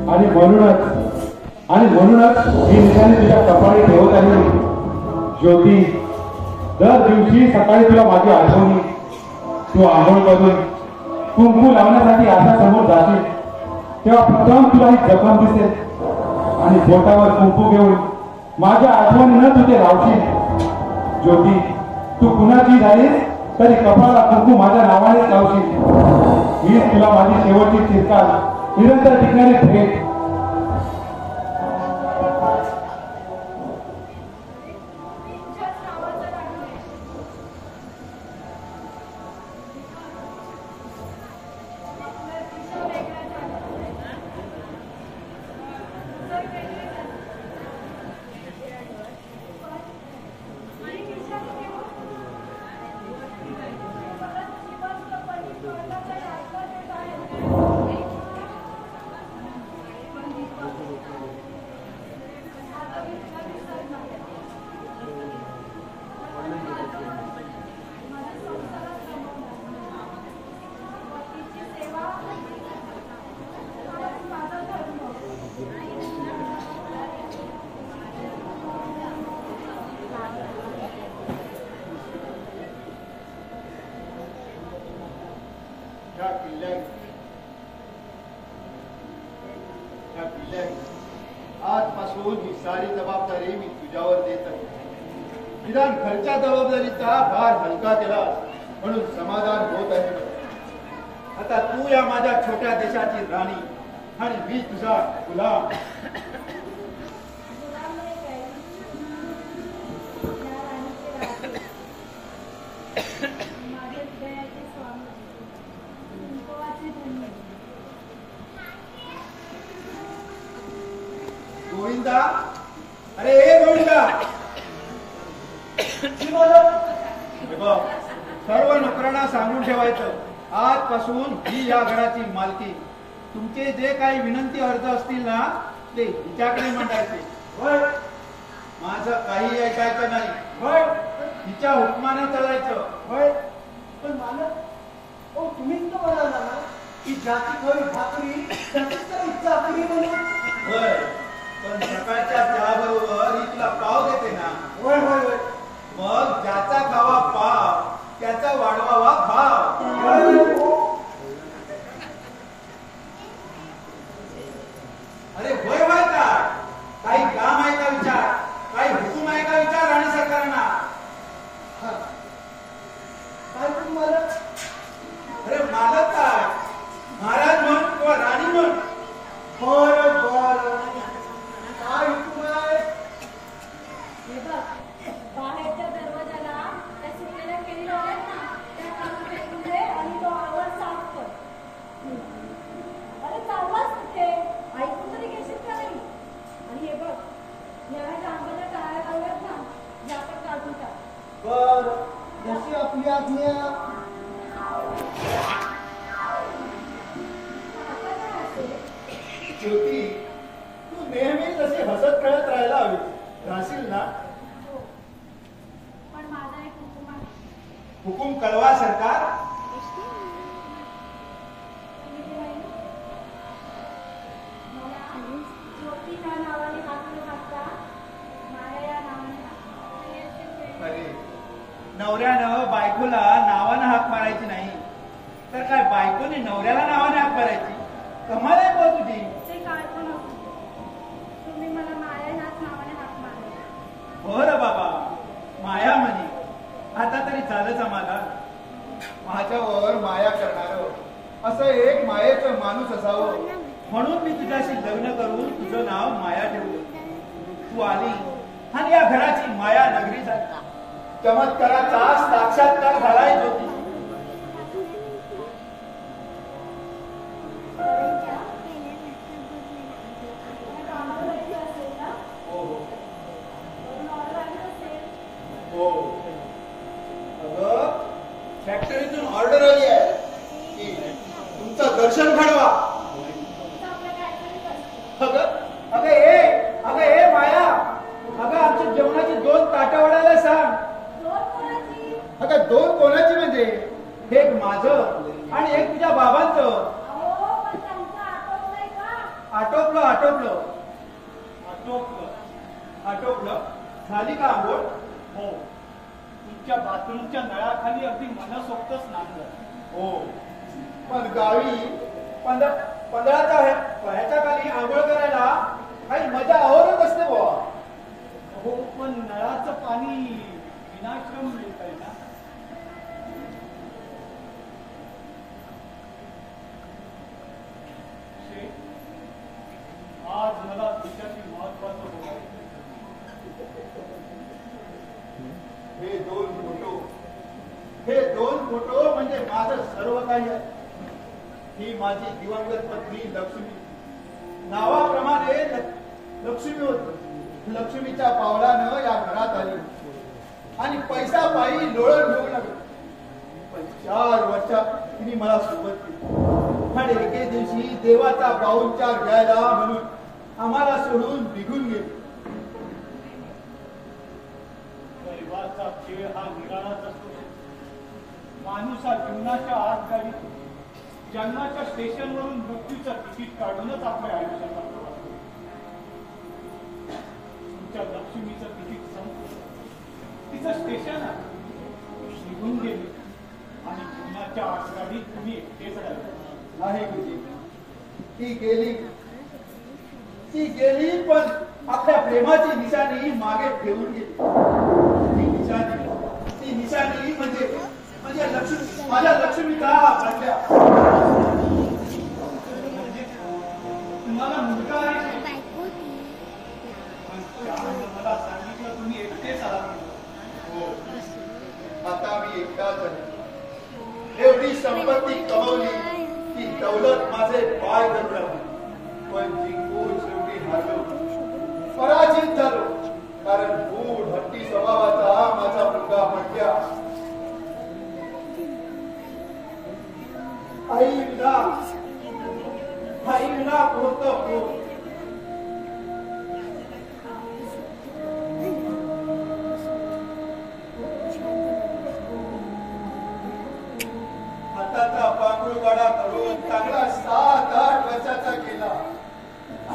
आणि म्हणूनच ही निशाणी तुझ्या कपाळी ठेवत आहे ज्योती. दर दिवशी सकाळी तुला माझी आठवणी, तू आंघोळ करून कुंकू लावण्यासाठी आता समोर जाशील तेव्हा प्रथम तुला ही जखम दिसेल आणि बोटावर कुंकू घेऊन माझ्या आठवणीनं तू ते लावशील. ज्योती, तू कुणाची झालीस तरी कपाळाला कुंकू माझ्या नावानेच लावशील. हीच तुला माझी शेवटची चिरकाल, निरंतर टिकणारी भेट. आजपासून ही सारी जबाबदारी मी तुझ्यावर देत आहे. निदान घरच्या जबाबदारीचा भार हलका केला म्हणून समाधान होत आहे. आता तू या माझ्या छोट्या देशाची राणी आणि मी तुझा गुलाम. गोविंदा, अरे ए गोविंदा, सर्व नोकरांना सांगून ठेवायचं आजपासून ही या घराची मालकी. तुमचे जे काही विनंती अर्ज असतील ना ते हिच्याकडे मांडायचे. माझं काही ऐकायचं नाही. हिच्या हुकमानं चालायचं. पण मालक, तुम्हीच तर म्हणाला ना की जाती खरी भाकरी इच्छा आपली म्हणून. होय, पण सकाळच्या चहाबरोबर ही तुला पाव देते ना. होय होय होय. मग ज्याचा खावा पाव त्याचा वाढवावा भाव. अरे होय होय का? काही काम आहे का विचार? काही हुकूम आहे का विचार राणी सरकारांना? काय पण मालक? अरे मालक काय? महाराज म्हण किंवा राणी म्हण. बरं बरं, काय हुकूम आहे? हे बघ, बाहेरच्या दरवाजाला त्या सुटलेल्या केळी लावल्यात ना, त्या काढून फेकून दे आणि तो आवाज साफ कर. अरे चाललाच कुठे? ऐकून तरी घेशील का नाही? आणि हे बघ, या जांभळ्या टाळ्या लावल्यात ना, या पण काढून टाक. बरं, जशी आपली आज्ञा. ज्योती, तू नेहमी तशी हसत खेळत राहायला हवी. राहशील ना? पण माझा एक हुकूम आहे. हुकूम कळवा सरकार. मला ज्योती ह्या नावाने हाक न हाकता माया या नावाने हाक. अरे, नवऱ्यानं बायकोला नावानं हाक मारायची नाही तर काय बायकोने नवऱ्याला नावाने हाक मारायची? कमाल आहे बघ तुझी. ते काय पण असू दे, तुम्ही मला माया ह्याच नावाने हाक मारा. बरं बाबा, माया म्हणे. आता तरी चालच आम्हाला. माझ्यावर माया करणार असं एक मायेचं माणूस असावं म्हणून मी तुझ्याशी लग्न करून तुझं नाव माया ठेवलं. तू आली आणि या घराची माया नगरी झाली. चमत्काराचा साक्षात्कार झालाय ज्योती. हो, अगं फॅक्टरीतून ऑर्डर आली आहे की तुमचं दर्शन घडवा. अगं ए माया, अगं आमच्या जेवणाची 2 ताटं वाढायला सांग. अगं 2 कोणाची म्हणजे? एक माझं आणि एक तुझ्या बाबांचं. अहो पण त्यांचं आठवलंय का? आटोपलं आटोपलं आटोपलं. झाली का आंघोळ? हो, तुमच्या बाथरूमच्या नळाखाली अगदी मनसोक्तच नांदलं. हो, पण गावी पंधराच्या ह्याच्या खाली आंघोळ करायला काही मजा आवरत असते बुवा. हो, पण नळाचं पाणी विनाश्रम मिळत आहे ना. शेठ, आज मला तुमच्याशी महत्वाचं बोलायचं. हे दोन फोटो म्हणजे माझं सर्व काही आहे. ही माझी दिवंगत पत्नी लक्ष्मी. नावाप्रमाणे लक्ष्मी होती. लक्ष्मीच्या पावलानं या घरात आली आणि पैसा पायी लोळण घेऊ लागली. पण 4 वर्षात तिने मला सोबत केली आणि एके दिवशी देवाचा पाहुणचार घ्यायला म्हणून आम्हाला सोडून निघून गेली. दैवाचा खेळ हा निराळाच असतो. माणूस हा जीवनाच्या आतगाडीत जन्माच्या स्टेशनवरून मृत्यूचं तिकीट काढूनच आपल्या आयुष्यात असतो. तुमच्या लक्ष्मीचं तिकीट संपलं, तिचं स्टेशन निघून गेली आणि जीवनाच्या आतगाडीत तुम्ही एकटेच राहिले. नाही गुरुजी, ती गेली पण आपल्या प्रेमाची निशाणी मागे ठेवून गेली. ती निशाणी म्हणजे माझ्या लक्ष्मीचा पडल्या. तुम्हाला मुलगा आहे मला सांगितलं तुम्ही एकटेच आहात. हो, आता मी एकटाच आहे. एवढी संपत्ती कमवली की दौलत माझे पाय धरू लागली. पण जिंकून शेवटी हारलो, पराजित झालो. कारण गूढ हट्टी स्वभावाचा माझा मुलगा म्हटल्या आईला होतं हो. हाताचा पांघरुळवाडा करून चांगला 7-8 वर्षाचा केला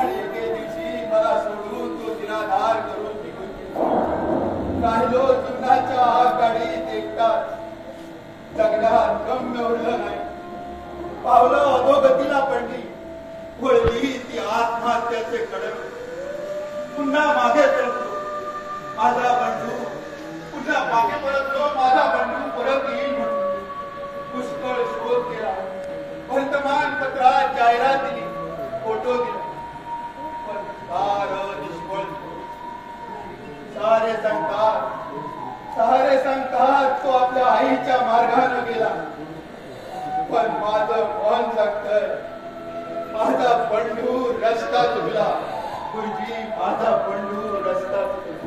आणि एके दिवशी मला सोडून तो निराधार करून निघून गेला. राहिलो जीवनाच्या आगगाडीत एकटाच. जगण्यात गम्य उरलं नाही. पावलं अधोगतीला पडली. वळली ती आत्महत्याचे कडक. पुन्हा मागे परतलो. माझा बंधू पुन्हा मागे परतलो. माझा बंधू परत येईल म्हणून पुष्कळ शोध केला. वर्तमानपत्रात जाहिरात दिली, फोटो दिला. पण सारं निष्फळ. सारे सांगतात तो आपल्या आईच्या मार्गाने गेला. पण माझं मन सांगतंय माझा बंडू रस्ता चुकला. गुरुजी, माझा बंडू रस्ता चुकला.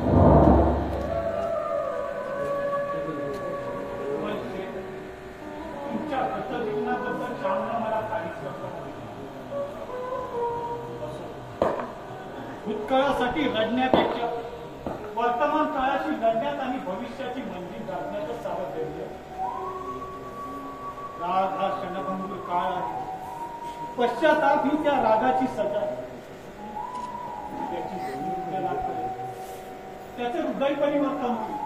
तुमच्या जीवनाबद्दल जाणणं मला काहीच भूतकाळासाठी रडण्यापेक्षा वर्तमान काळाशी लढण्यात आणि भविष्याची मंजिल गाठण्याचं सावध धैर्य. राग हा क्षणभंगूर काळ आहे. पश्चाताप ही त्या रागाची सजा. त्याचे हृदय परिवर्तन होईल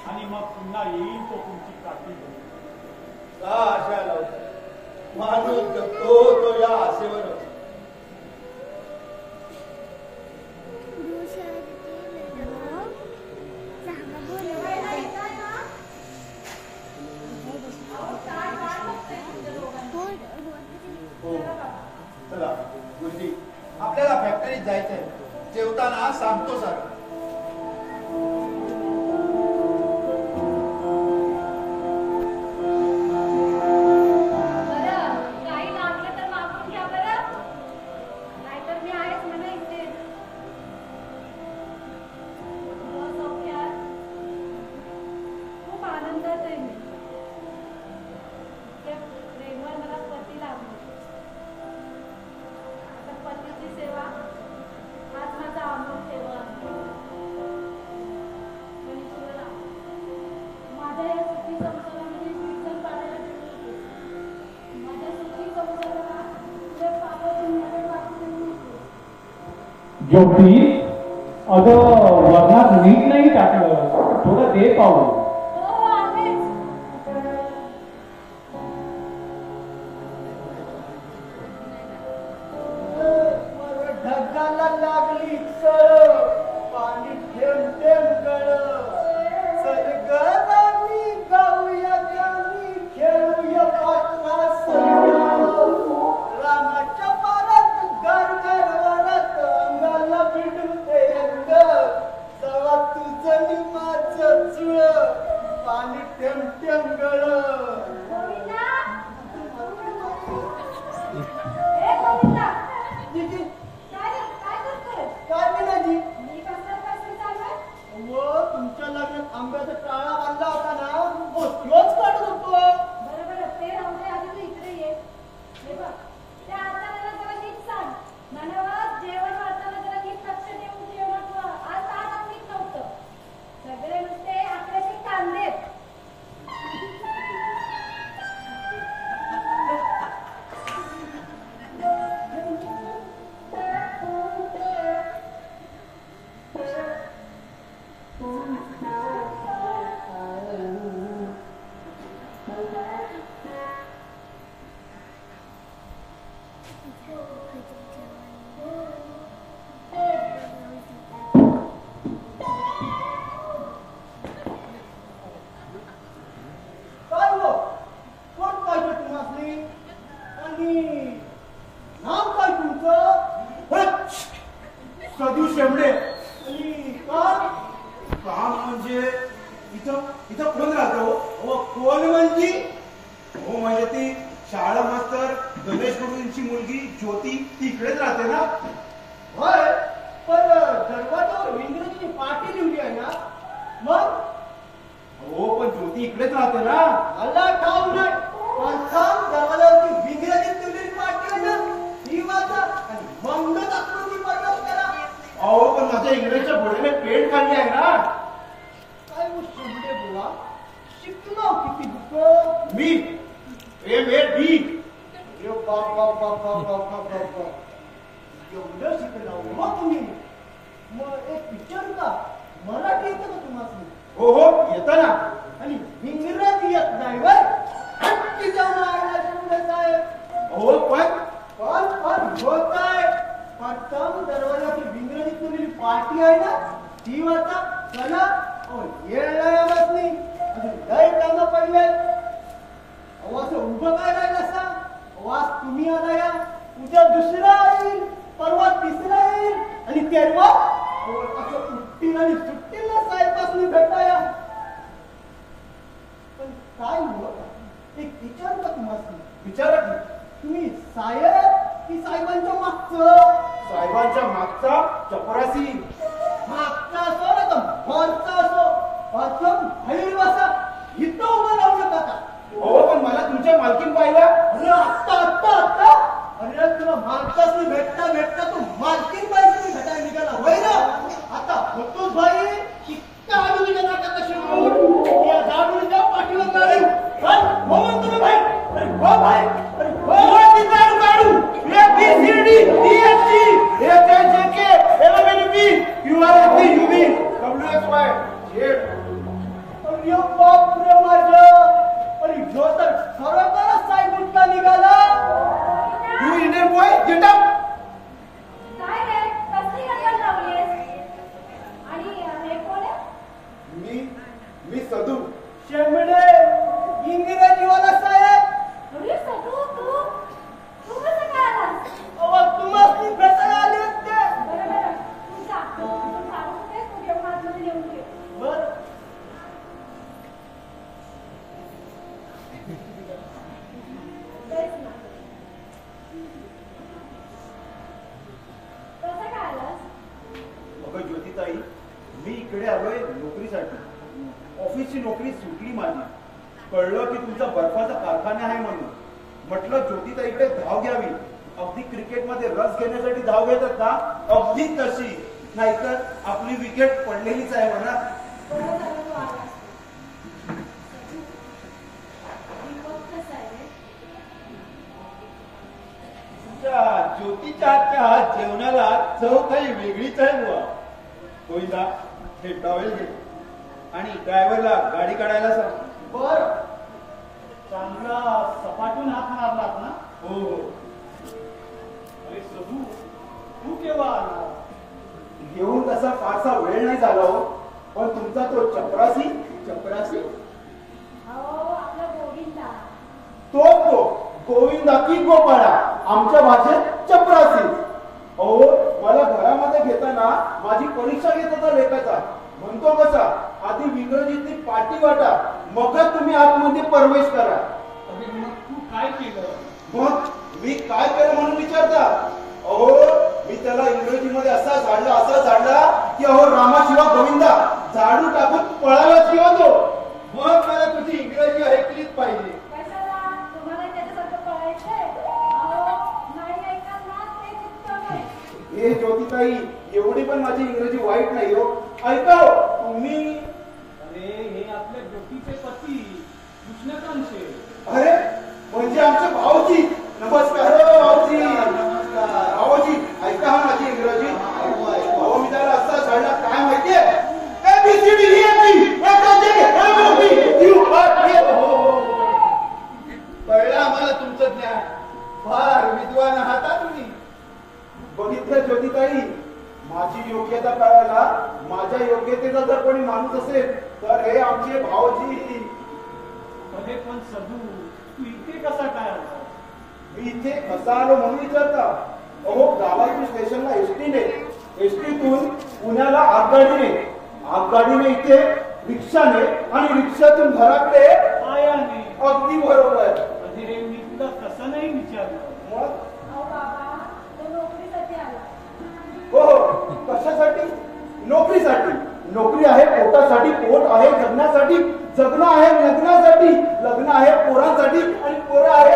आणि मग पुन्हा येईल तो तुमची काठी. का आशा लावतो माणूस जगतो तो या आशेवर. चला गुरुजी, आपल्याला फॅक्टरीत जायचंय. जेवताना सांगतो सर. पतीची सेवा हाच माझा अमोल सेवा आहे. ज्योती अगं वर्णात नीट नाही टाकलं, थोडं दे पाहू. हो आहेच. ढगाला लागली चळ, पाणी थेंब थेंब गळ. सरगरांनी गाऊया गाणी, खेळूया पाटला संग. रामाच्या पारात गरगर वरात, अंगाला भिडते अंग. जवा तुझं नि माझं जुळ, पाणी थेंब थेंब गळ. गोविंदा ए गोविंदा दीदी, काय करतोय? काय विनाजी? मी कसं चालू आहे? व तुमच्या लग्नात आंब्याचा टाळा बांधला होता ना, तोच काढत होतो. बरं ते राहू दे, आधी तू इकडे ये. हे बघ, त्या आचार्याला जरा नीट सांग. म्हणावं जेवण वाढताना जरा नीट लक्ष देऊन जेवण. आज ताट नीट नव्हतं. सगळे नुसते आकड्याचे कांदे. काय हो? कोण पाहिजे तुम्हासनी? आणि नाव काय तुमचं? हट! सदू शेंबडे. आणि काम? काम म्हणजे इथं कोण राहतं हो? हो कोण म्हणजे? हो म्हणजे ती शाळा मास्तर गणेश गुरुंची मुलगी ज्योती ती इकडेच राहते ना? होय, पण दरवाजावर इंग्रजीची पाटी लिहिली आहे ना? मग हो पण ज्योती इकडेच राहते ना? मला ठाऊक नाही, पण थांब, दरवाजावरती इंग्रजीत लिहिलेली पाटी आहे ना, ती वाचा आणि मगच आकृती प्रयोग करा. अहो पण माझ्या इंग्रजीच्या घोड्याने पेंट काढली आहे ना. काय हो शेंबडे बुवा, शिकलो किती बुक? मी MAD. एवढं शिकला मग तुम्ही? मग एक पिक्चर का मराठी येतं का तुम्हाला? हो हो येतं ना. आणि इंग्रजी येत नाही वय? हट्टी जाऊन आयला शेंबडे साहेब. हो पण होत आहे. प्रथम दरवाजाची इंग्रजीत लिहिलेली पाटी आहे ना, ती वाचा. चला येळ नाही आवाज नाही, लय कामं पडले. असं उभं काय राहिलं असा? वास तुम्ही आला या, उद्या दुसरा येईल, परवा तिसरा येईल आणि तेरवा असं उठतील आणि सुट्टील ना साहेबांनी भेटाया. पण काय होत एक विचार का तुम्हाला? विचारा की तुम्ही साहेब की साहेबांच्या मागचं? साहेबांच्या मागचा चपरासी. मागचा असो ना तर वरचा असो, प्रथम बाहेर बसा, इथं उभं राहू नका का? हो पण मला तुमच्या मालकीन पाहिलं. अरे आत्ता अरे तुला मालकाच भेटता तू मालकीन पाहिजे भेटायला निघाला होय ना? आता होतोच भाई इतका आडून नाका कशी या जाडून पाठीवर काढू म्हणून तुम्ही भाई. अरे हो भाई, अरे हो तिथं काढू. ABCD EFG HIJK LMNP QRST UV WXY Z. अरे बाप रे माझं. अरे जो तर खरोखरच साहेब उठका निघाला. You Indian boy, get up. काय रे? कसली गडबड लावलीयस? आणि हे कोण आहे? मी सदू शेंबडे, इंग्रजीवाला साहेब. अरे सदू, तू कसं काय आलास? अहो तुम्हाला भेटायला आले होते. बरं, तू जा. तू सांगू दे, तू घेऊन आतमध्ये लिहून घे. बर तेच ना. कसं काय आलास? अगं ज्योतिताई, मी इकडे आलोय नोकरीसाठी. ऑफिसची नोकरी सुटली माझी. कळलं की तुमचा बर्फाचा कारखाना आहे म्हणून. म्हटलं ज्योतिताईकडे धाव घ्यावी. अगदी क्रिकेटमध्ये रस घेण्यासाठी धाव घेतात ना, अगदी तशी. नाहीतर आपली विकेट पडलेलीच आहे म्हणा. बरं झालं तू आलास. दीपक कसा आहे? तुमच्या ज्योतीच्या हातच्या जेवणाला चव काही वेगळीच आहे बुवा. गोविंदा हे टॉवेल घे आणि ड्रायव्हरला गाडी काढायला सांग. बर, चांगला सपाटून हात मारलात ना? हो हो. अरे सदू, तू केव्हा आला? घेऊन तसा फारसा वेळ नाही झाला हो, पण तुमचा तो चपरासी चपरासी अहो आपला गोविंदा. तो गोविंदा की गोपाळा, आमच्या भाषेत चपरासी. अहो मला घरामध्ये घेताना माझी परीक्षा घेत होता लेखाचा. म्हणतो कसा, आधी इंग्रजीतली पाटी वाटा, मगच तुम्ही आतमध्ये प्रवेश करा. अरे मग तू काय केलं? मग मी काय केलं म्हणून विचारता? अहो मी त्याला इंग्रजीमध्ये असा झाडला की अहो रामाशिवा गोविंदा झाडू टाकून पळायलाच किंवा तो. मग मला तुझी इंग्रजी ऐकलीच पाहिजे. कशाला तुम्हाला त्याच्यासारखं पळायचंय? अहो नाही ऐका ना, ते उत्तम आहे. हे ज्योतिताई, एवढी पण माझी इंग्रजी वाईट नाही हो. ऐका हो, तुम्ही. अरे हे आपल्या ज्योतीचे पती कृष्णकांतचे. अरे म्हणजे आमचे भाऊजी. नमस्कार हो भाऊजी. नमस्कार. भाऊजी ऐका हा माझी इंग्रजी. अहो मी त्याला असा झाडला काय माहितीये? ABCD कळलं आम्हाला तुमचं ज्ञान. फार विद्वान आहात हा तुम्ही. बघितलं ज्योतिताई, माझी योग्यता कळायला माझ्या योग्यतेचा जर कोणी माणूस असेल तर हे आमचे भाऊजी. अरे पण सदू, तू इथे कसा काय आला? मी इथे कसा आलो म्हणून विचारता? अहो गावातून स्टेशनला एसटीने, एसटीतून पुण्याला आगगाडीने इथे रिक्षाने आणि रिक्षातून घराकडे पायाने. अगदी बरोबर. अरे मी तुला तसं नाही विचारलं. मग अहो बाबा, तो नोकरीसाठी आला. हो, कशासाठी? नोकरीसाठी. नोकरी आहे पोटासाठी, पोट आहे जगण्यासाठी, जगणं आहे लग्नासाठी, लग्न आहे पोरांसाठी आणि पोरं आहे.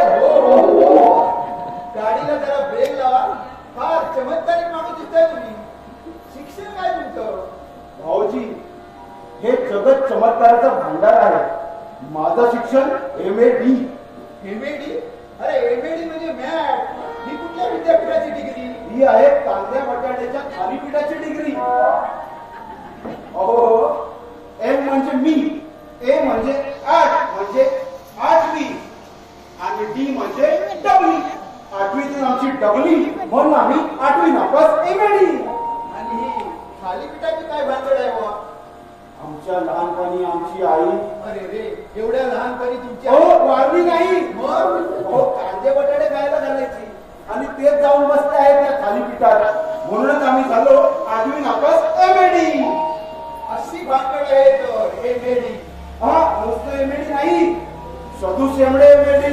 गाडीला जरा ब्रेक लावा. फार चमत्कारिक माणूस दिसताय तुम्ही. शिक्षण काय तुमचं? भाऊजी हे जगत चमत्काराचा भांडार आहे. माझं शिक्षण MAD. एमएडी? अरे एमएडी म्हणजे मॅट. ही कुठल्या विद्यापीठाची डिग्री? ही आहे कांद्या बटाट्याच्या थालीपीठाची डिग्री. अहो M म्हणजे मी, A म्हणजे 8 म्हणजे 8वी आणि D म्हणजे डबली. 8वीतून आमची डबली म्हणून आम्ही 8वी नापास MAD. आणि ही थालीपीठाची काय भानगड आहे बुवा? आमच्या लहानपणी आमची आई अरे रे, एवढ्या लहानपणी तुमची वारली नाही. मग कांदे बटाटे खायला घालायची आणि तेच जाऊन बसले आहेत त्या थालीपीठात. म्हणूनच आम्ही झालो 8वी नापास MAD. अशी भानगड आहे तर एमएडी. हा नुसतं MAD नाही, सदू शेमडे MAD.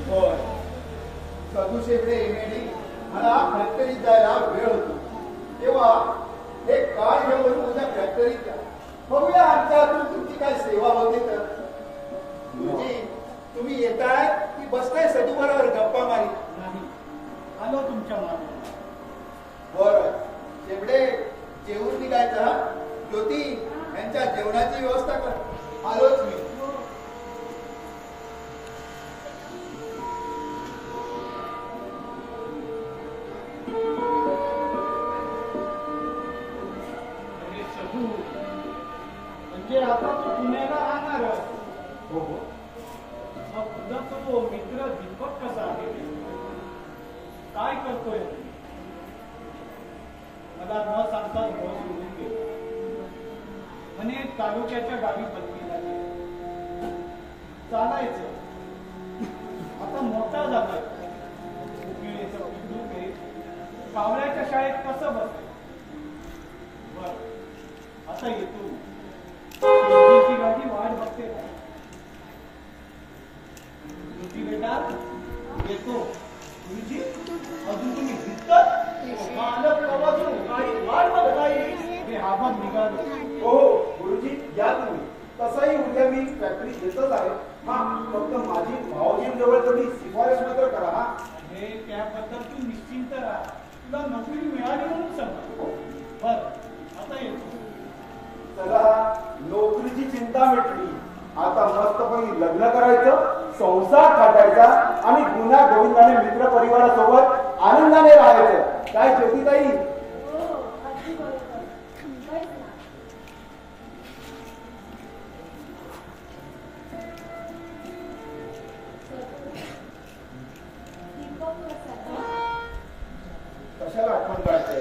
होय, सदुशेकडे एमएडी. मला फॅक्टरीत जायला वेळ होतो तेव्हा एक कार घेऊन उद्या फॅक्टरीत जा. बघूया आमच्या हातून तुमची काय सेवा होते तर. तुमची तुम्ही येताय की बसताय सदू बरोबर गप्पा मारी? नाही, आलो तुमच्या मागे. बर शेवडे, जेवून निघायचं हा. ज्योती यांच्या जेवणाची व्यवस्था कर. आलोच मी. अरे सदू, म्हणजे आता तू पुण्याला राहणार. हो. मग तुझा तो मित्र दीपक कसा आहे? काय करतोय? मला न सांगताच बस उडून गेली. म्हणे तालुक्याच्या गावी बदलीला चालायचं. आता मोठा झालाय. उकिळीचं पिंडू ते कावळ्याच्या शाळेत कसं बसेल? बर आता येतो. तुझी गाडी वाट बघते. तुझी बेटा येतो. गुरुजी अजून तुम्ही दिसतात? मालक प्रवासून गाडी वाट बघताय. हे आभार निघालो. हो गुरुजी या तुम्ही. तसंही उद्या मी फॅक्टरीत येतच आहे. हा फक्त माझी भाऊजींजवळ थोडी शिफारस मात्र करा. हा हे त्याबद्दल तू निश्चिंत राहा. तुला नोकरी मिळाली म्हणून सांगा. बर आता येतो. चला, नोकरीची चिंता मिटली. आता मस्तपैकी लग्न करायचं, संसार थाटायचा आणि गुन्हा गोविंदाने मित्र परिवारासोबत आनंदाने राहायचं. काय ज्योतिताई? हो, अगदी बरोबर. मुंबईत ना. दीपक प्रसाद. कशाला आठवण काढते?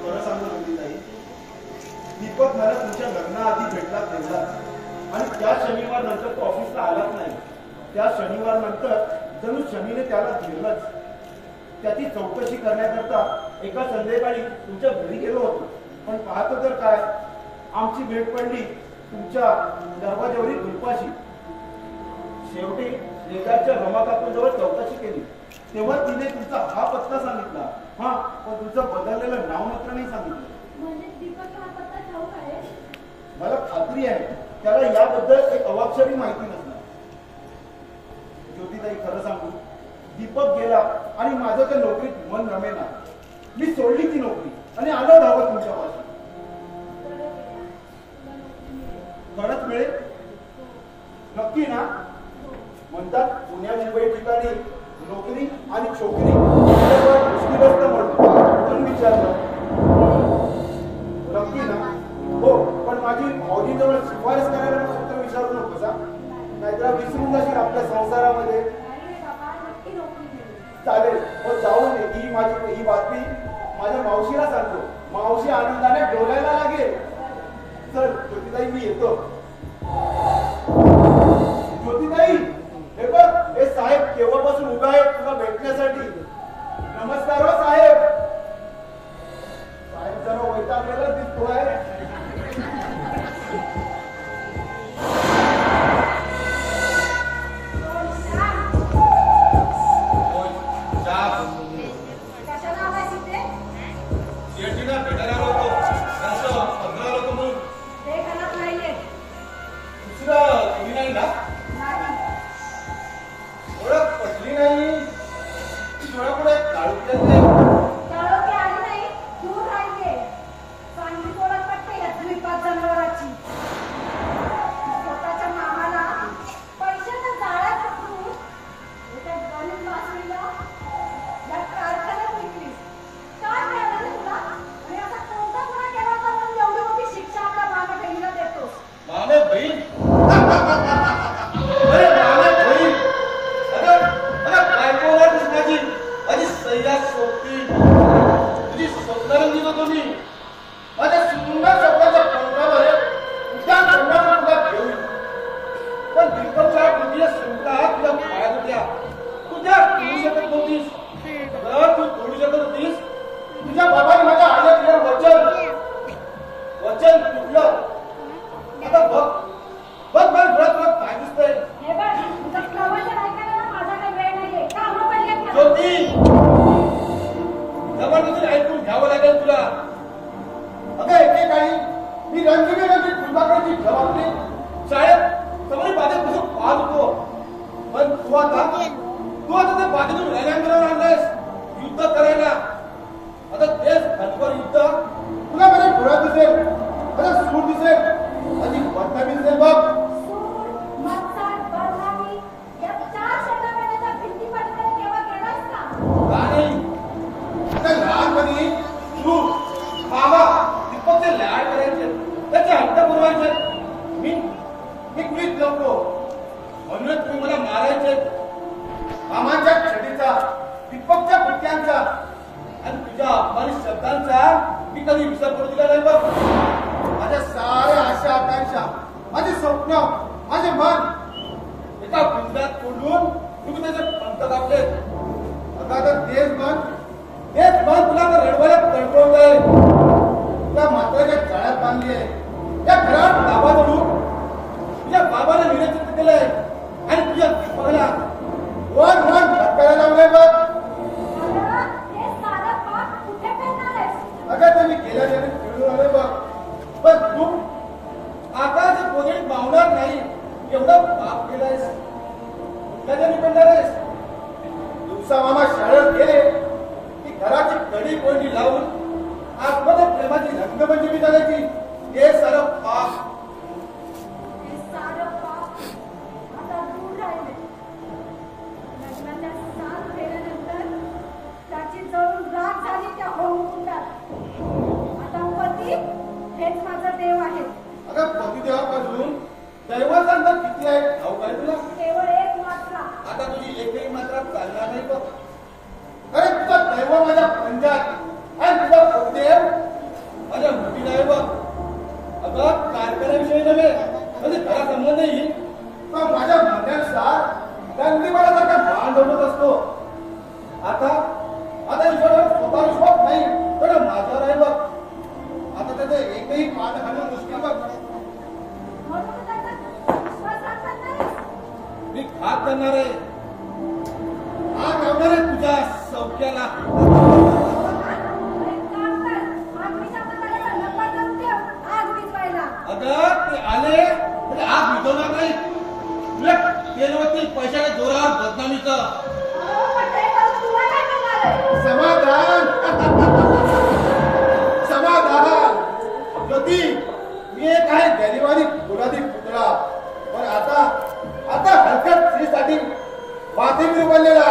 खरं सांगू ज्योतिताई, दीपक मला तुमच्या लग्नाआधी भेटला तेवढा, आणि त्या शनिवार नंतर तो ऑफिसला आलाच नाही. त्या शनिवार नंतर जणू शनीने त्याला धरलंच. त्याची चौकशी करण्याकरता एका संध्याकाळी तुमच्या घरी गेलो होतो, पण पाहतो तर काय, आमची भेट पडली तुमच्या दरवाज्यावरील कुलपाशी. शेवटी शेजारच्या रमा काकूंजवळ चौकशी केली, तेव्हा तिने तुमचा हा पत्ता सांगितला. हा, पण तुमचं बदललेलं नाव मात्र नाही सांगितलं. म्हणजे दीपक हा पत्ता ठाऊक आहे? मला खात्री आहे त्याला याबद्दल एक अवाक्षरी माहिती नसणार. ज्योतिताई, खरं सांगू, दीपक गेला आणि माझं त्या नोकरीत मन रमेना. मी सोडली ती नोकरी आणि आलो धावत तुमच्यापाशी. खरंच मिळेल? नक्की ना? म्हणतात पुण्या मुंबई ठिकाणी नोकरी आणि छोकरी मुश्किलच म्हणतो, पण विचारलं नक्की ना? हो, पण माझी भाऊजीजवळ शिफारस करायला मात्र विचारू नकोस हा, नाहीतर विसरून जाशील आपल्या संसारामध्ये. चालेल, मग जाऊन ही बातमी माझ्या मावशीला सांगतो. मावशी आनंदाने डोलायला लागेल. चल ज्योतिताई, मी येतो. ज्योतिताई, हे बघ, हे साहेब केव्हापासून उभा आहेत तुला भेटण्यासाठी. नमस्कार हो साहेब. साहेब जरा वैतागलेला दिसतोय. लग्नाच्या 7 फेऱ्यानंतर जमलं नाही तर माझ्या म्हणण्यानुसार त्यांनी मला जर का भान जमत असतो. आता ईश्वरावर स्वतः विश्वास नाही तर माझा आहे बघ. आता त्याचं एकही पान घालणं मुश्किल बघ. म्हणून तू त्याचा विश्वासघात करणारेस? मी घात करणार आहे. आग लावणार आहे तुझ्या सौख्याला. एक काम कर, आगीच्या पत्राला लपा करून ठेव, आग विझवायला. अगं ते आले म्हणजे आग विझवणार नाही. उलट ते नव्हते पैशाला जोरावर बदनामीचं. अहो, पण ते करून तुला काय मिळणार आहे? समाधान समाधान. ज्योती मी एक आहे गॅलीवाली गुलाबी पुतळा. पण आता हलकट स्त्रीसाठी वाथिंबी बनलेला.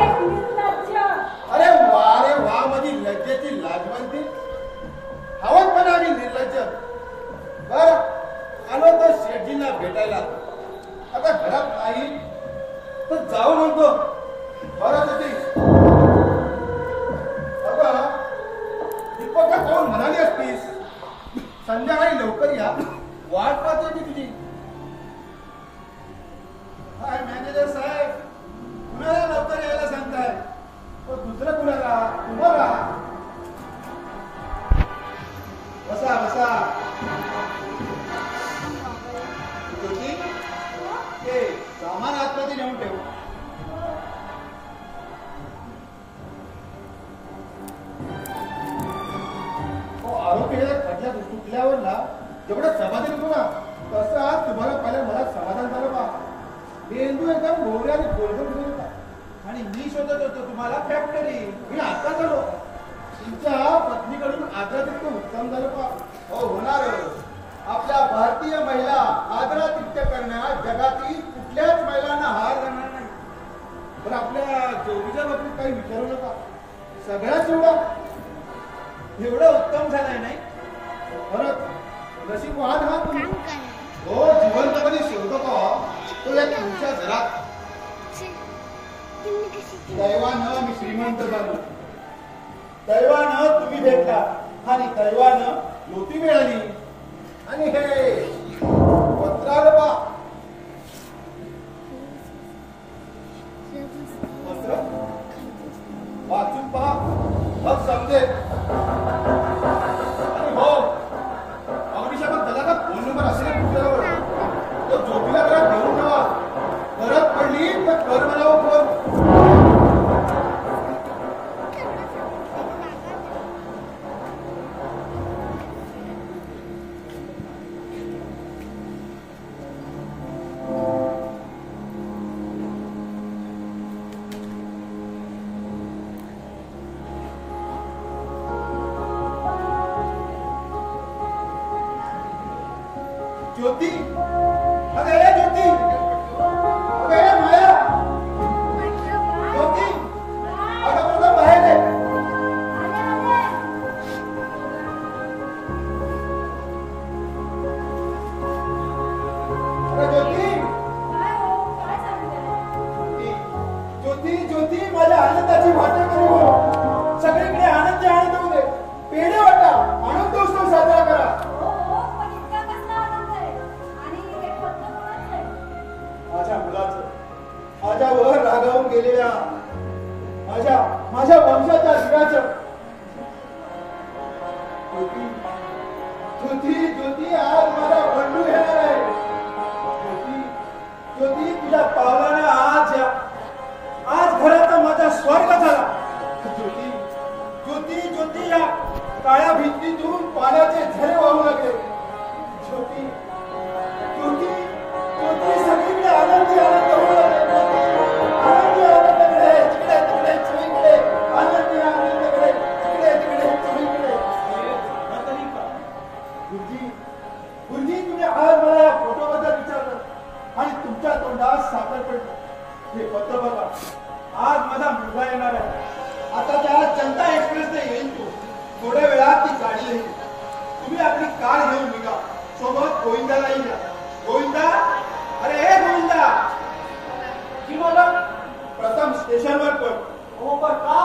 एक निर्लज्ज. अरे वा माझी लज्जेची लाजवंती. हवतपणा आणि निर्लज्ज. बर आलो तर शेठजींना भेटायला. आता घरात नाही तर जाऊ म्हणतो. बरं होती अगं दीपक कोण म्हणाली असतीस संध्याकाळी लवकर या, वाट पाहतोय मी तुझी. काय मॅनेजर साहेब कुणाला लवकर यायला सांगताय? दुसरं कुणाला? तुम्हाला. बसा ज्योती ते सामान आतमध्ये नेऊन ठेव. आरोपी खटल्यात सुटल्यावर ना जेवढं समाधान होतो ना तसं आज तुम्हाला पाहिलं मला समाधान झालं बा. मेंदू एकदम गोऱ्या आणि गोलगोल होता. आणि मी शोधत होतो तुम्हाला फॅक्टरी. मी आता झालो. तुमच्या पत्नीकडून आदरातिथ्य उत्तम झालं बा. हो होणार. आपल्या भारतीय महिला आदरातिथ्य करण्यात जगातील कुठल्याच महिलांना हार जाणार नाही. पण आपल्या ज्योतीच्या बाबतीत काही विचारू नका. सगळ्याच एवढं उत्तम झालंय नाही. परत नशीबवान हा तुम्ही. हो जिवंतपणे शोधतो का तो या तुमच्या घरात. दैवानं मी श्रीमंत झालो. दैवानं तुम्ही भेटला आणि दैवानं ज्योती मिळाली. आणि हे पत्र आलं बा. पत्र वाचून पहा मग समजेल. आणि हो अग्निशामक दलाचा फोन नंबर असेल तुमच्याजवळ. तो ज्योतीला जरा देऊन ठेवा. गरज पडली तर कर म्हणावं फोन. ज्योती अगं ये ज्योती. अगं ये माया. ज्योती अगं मुलगा बाहेर आहे. अगं ज्योती. ज्योती ज्योती माझ्या आनंदाची वाटा करू हो. सगळीकडे आनंद आनंद होऊ दे. पेढे वाटा. आनंद उत्सव साजरा करा. माझ्या मुलाचं माझ्यावर रागावून गेलेल्या माझ्या वंशाच्या दिव्याचं. ज्योती ज्योती ज्योती आज मला बंडू येणार आहे. ज्योती ज्योती तुझ्या पावलानं आज घराचा माझा स्वर्ग झाला. ज्योती ज्योती ज्योती या काळ्या भिंतीतून पाण्याचे झरे वाहू लागले. ज्योती ज्योती ज्योती सगळीकडे आनंदी आनंद होऊ लागले. आनंदी आनंदकडे जिकडे तिकडे चोहीकडे आनंदी आनंदकडे जिकडे तिकडे चोहीकडे. तरी का गुरुजी तुम्ही आज मला या फोटोबद्दल विचारलं आणि तुमच्या तोंडात साखर पडलं. हे पत्र बघा. आज माझा मुलगा येणार आहे. आता त्या जनता एक्सप्रेसने येईल तो. थोड्या वेळात ती गाडी येईल. तुम्ही आपली कार घेऊन निघा. सोबत गोविंदालाही घ्या. गोविंदा अरे हे गोविंदा. की मला प्रथम स्टेशनवर पड. हो पण का?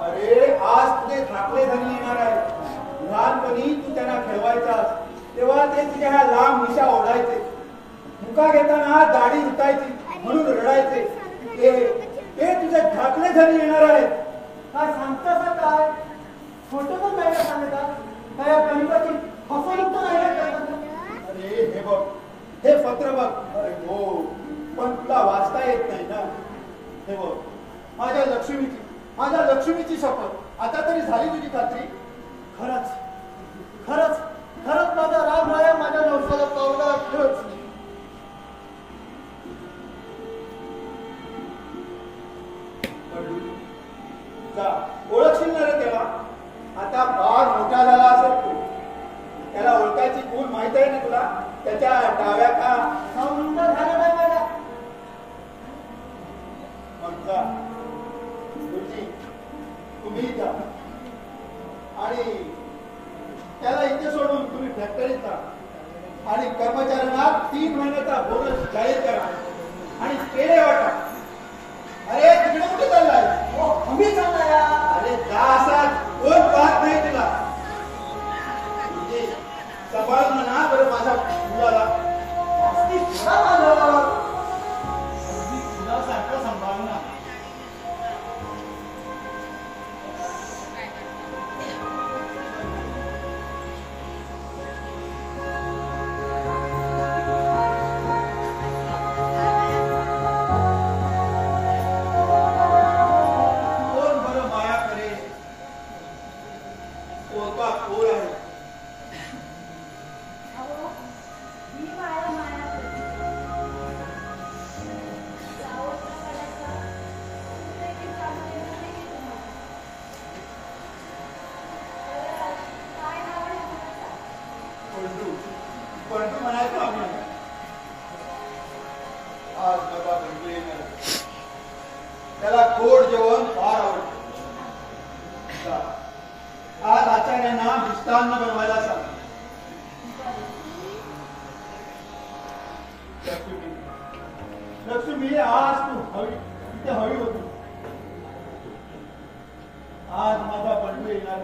अरे आज तुझे धाकले धनी येणार आहे. लहानपणी तू त्यांना खेळवायचास. तेव्हा ते तुझ्या ह्या लांब मिशा ओढायचे, मुका घेताना दाढी उठायची म्हणून रडायचे. ते तुझे ढाकले धरी येणार आहेत. काय सांगतास काय? खोटं तर नाही का सांगतात? काय या गणिताची फसवणूक तर नाही ना करतात? अरे हे बघ, हे पत्र बघ. अरे हो, पण तुला वाचता येत नाही ना. हे बघ, माझ्या लक्ष्मीची शपथ, आता तरी झाली तुझी खात्री? खरंच खरंच खरंच माझा राम राया माझ्या नवसाला पावला. खरंच जा, ओळखशील ना रे तेव्हा. आता फार मोठा झाला असेल तू. त्याला ओळखायची खूण माहित आहे ना तुला? त्याच्या डाव्या का समजा झालं नाही माझ्या. मग जा, गुरुजी, तुम्ही जा आणि त्याला इथे सोडून तुम्ही फॅक्टरीत जा आणि कर्मचाऱ्यांना 3 महिन्याचा बोनस जाहीर करा आणि पेढे वाटा. अरे तिकडे कुठे चाललाय? आम्ही चालला या. अरे जा, असा कोण पाहत नाही तुला. सांभाळून म्हणा बरं माझ्या मुलाला. तुझ्यासारखं सांभाळून ना. कोण बरं माया करे? कोणता कोण आहे? अहो, ही माया माया करते. सावत्र पडायचा, देखील कामाला येणार नाही तुम्हाला. बरं, काय नाव आहे मुलाचं? पंडू म्हणायचो आम्ही. आज माझा बंधू येणार. त्याला गोड जेवण फार आवडतं. आज आचार्यांना मिष्टान्न बनवायला सांग. लक्ष्मी, आज तू हवी इथे हवी होती. आज माझा बंधू येणार.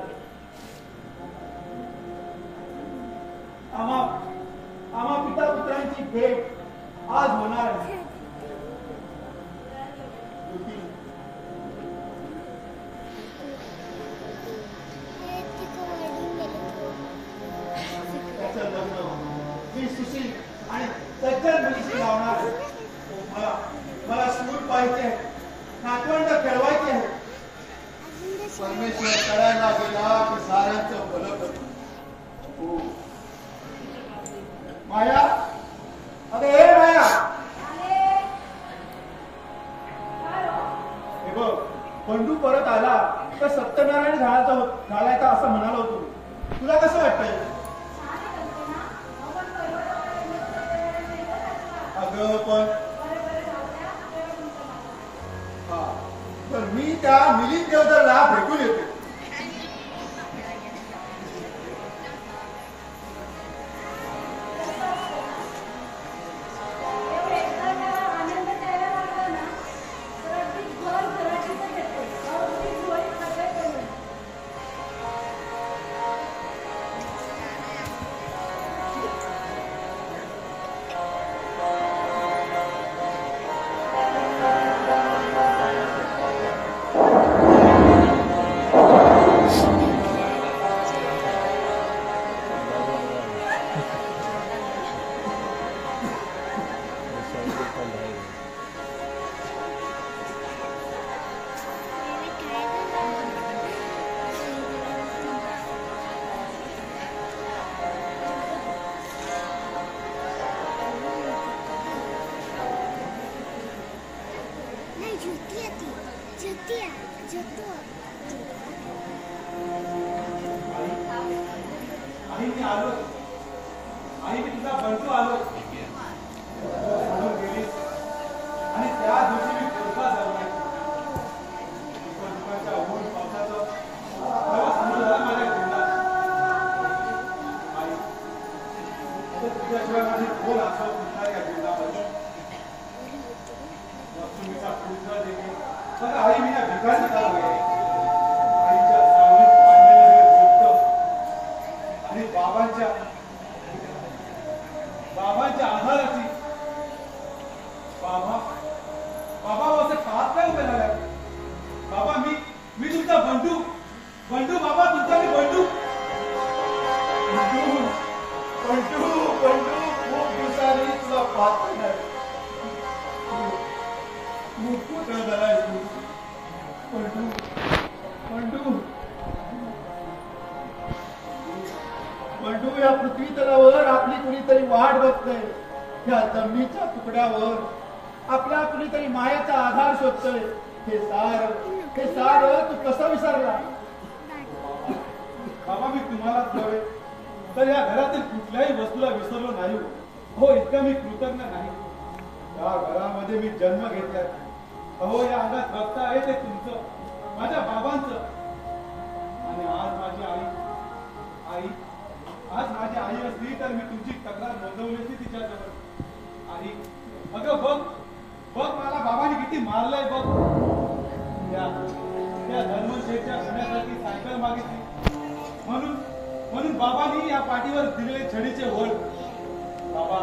आम्हा पिता पुत्रांची भेट आज होणार आहे. त्याचं लग्न मी सुशील आणि सज्जन मुलीशी लावणार आहे. मला सूर पाहिजे आहे, नातवंड खेळवायचे आहे. परमेश्वर करायला गेला की साऱ्यांचं भलं करतो. हो माया, अगं हे माया, आले. काय हो? हे बघ, बंडू परत आला तर सत्यनारायण घालायचा असं म्हणालो होतो. तुला कसं वाटतंय? छान आहे कल्पना. आपण परवडत नाही का? अगं पण बरं जाऊ द्या. वेळ तुमचं माझं. हा, तर मी त्या मिलिंद देवधरला भेटून येते. आई मी आलो. आई मी तुझा बंधू आलो. सोडून गेलीस आणि त्या दिवशी मी कोणता जगलाय. दुकानच्या ऊन पावसाचं तेव्हा समजलं माझ्या जीवनात. आई तुझ्याशिवाय माझी कोण असं म्हणणार या जीवनामध्ये. लक्ष्मीचा पुत्र देखील बघा आई मी या भिकारी का होईल. आईच्या सावलीत पाडलेलं हे वृत्त आणि बाबांच्या माझ्या आधाराची. बाबा बाबा असं का काय उभे राहिलाय? बाबा मी तुमचा बंधू बंधू बाबा तुमचा मी बंधू. बंडू बंडू खूप दिवसांनी तुला पाहत नाही. खूप मोठा झालाय तू बंडू बंडू. बंडू या पृथ्वी तलावर आपली कुणीतरी वाट बघतय. या जमिनीच्या तुकड्यावर आपला कुणीतरी मायाचा आधार शोधतोय. हे सार तू कसं विसरला? बाबा मी तुम्हालाच नव्हे तर या घरातील कुठल्याही वस्तूला विसरलो नाही हो. इतका मी कृतज्ञ नाही. या घरामध्ये मी जन्म घेतलाय. अहो या अंगात रक्त आहे ते तुमचं माझ्या बाबांचं. आणि आज माझी आई आज माझी आई असली तर मी तुमची तक्रार नोंदवली असती तिच्याजवळ. आई अगं बघ मला बाबाने किती मारलंय बघ. त्या धर्मशेठच्या गुन्ह्यासाठी सायकल मागितली म्हणून बाबांनी या पाठीवर दिलेले छडीचे वळ. बाबा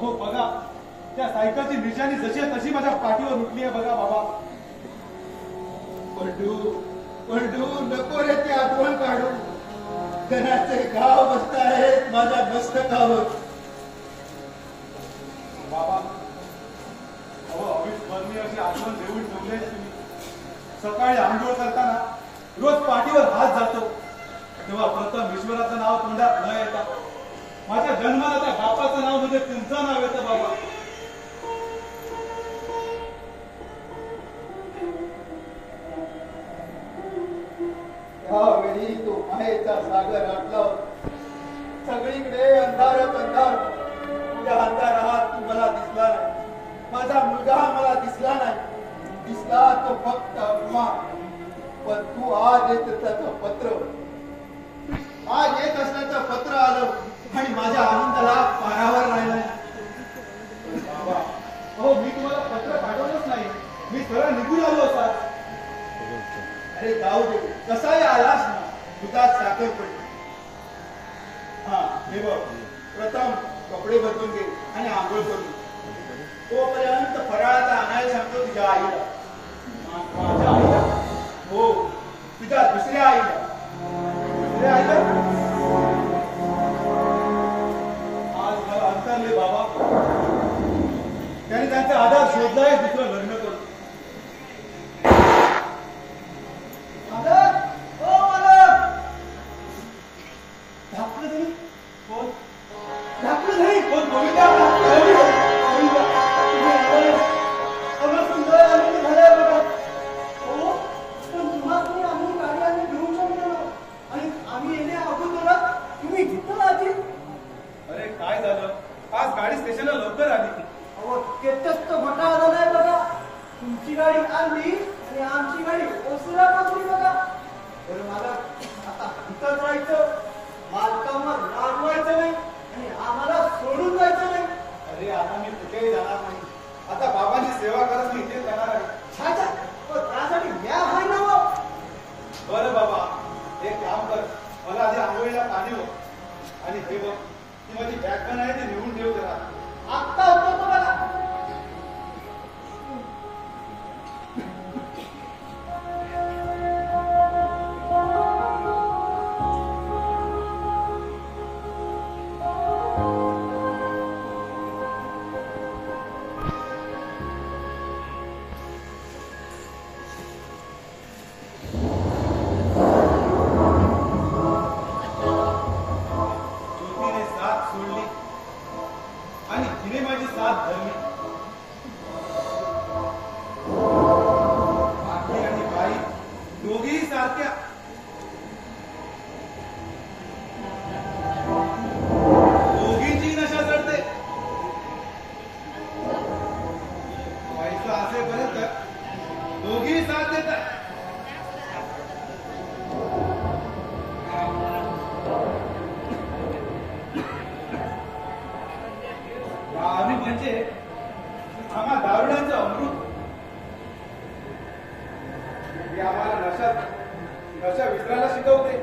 हो बघा त्या सायकलची निशाणी जशी तशी माझ्या पाठीवर उठली आहे बघा बाबा. बंडू नको रे ती आठवण काढू. घराचे गाव बसतायत माझ्या मस्तकावर. बाबा अहो अविस्मरणीय अशी आठवण देऊन ठेवली आहे तुम्ही. सकाळी आंघोळ करताना रोज पाठीवर हात जातो तेव्हा प्रथम ईश्वराचं नाव तोंडात न येता माझ्या जन्माला त्या बापाचं नाव म्हणजे तुमचं नाव येतं बाबा. यावेळी तो मायेचा सागर आटला. सगळीकडे अंधारच अंधार. त्या अंधारात तू मला दिसला नाही. माझा मुलगा मला दिसला नाही. दिसला तो फक्त अपमान. पण तू आज येत त्याचं पत्र. आज येत असल्याचं पत्र आलं आणि माझ्या आनंदाला पारावर राहिलाय. बाबा हो मी तुम्हाला पत्र पाठवलंच नाही. मी सरळ निघून आलो असा. अरे जाऊ दे कसाही आलास ना. दुधात साखर पडली. हा हे बघ प्रथम कपडे बदलून घे आणि आंघोळ करून. तोपर्यंत फराळाचा आणायला सांगतो तुझ्या आईला. माझ्या आईला हो तुझ्या दुसऱ्या आईला. दुसऱ्या आईला आज मला अंतरले बाबा. त्याने त्यांचा आधार शोधलाय दुसरं लग्न करून. अरे काय झालं आज गाडी स्टेशनला लवकर आली. घोटाळा झालाय बघा. तुमची गाडी आणली आणि आमची गाडी ओसरा बसली बघा. तर मला आता इथंच राहायचं. मालकांवर रागवायचं नाही आणि आम्हाला सोडून जायचं नाही. अरे आता मी कुठेही जाणार नाही. आता बाबांची सेवा करत मी इथे जाणार आहे. छाछा पण त्यासाठी या हाय ना हो. बरं बाबा एक काम कर. मला आधी आंघोळीला पाणी हो. आणि हे बघ ती माझी बॅग पण आहे ती नेऊन ठेव जरा. आत्ता होतो तो बघा. ज्योतीने साथ सोडली आणि तिने माझी साथ धरली. आखी आणि बाई दोघेही सारख्या. दोघींची नशा चढते. बाईचं असेपर्यंत दोघी साथ देतात. आम्ही म्हणजे आम्हा दारुड्यांचं अमृत. ही आम्हाला नशा विसरायला शिकवते.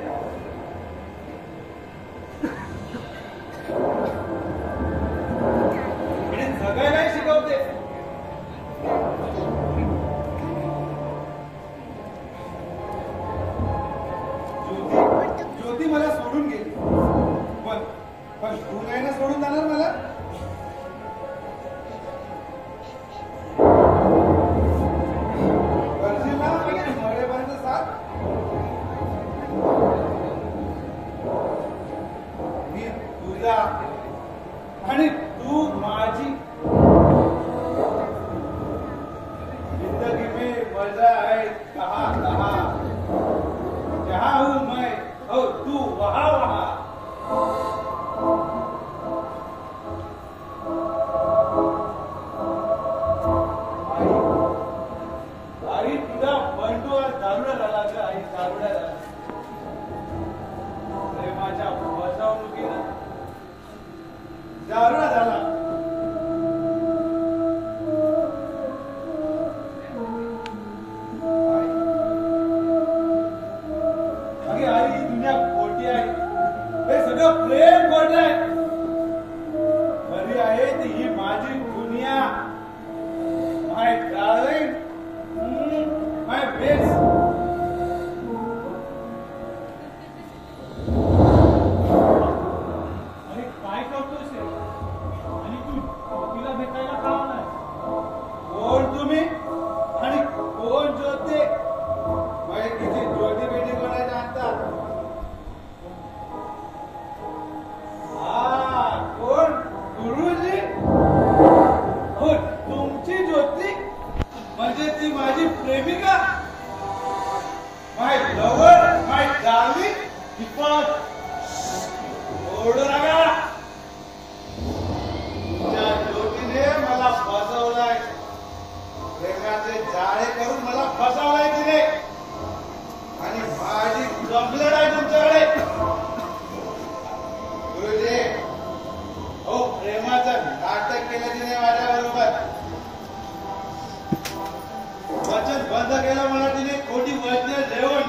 सगळ्याला मला तिने खोटी वैद्य जेवण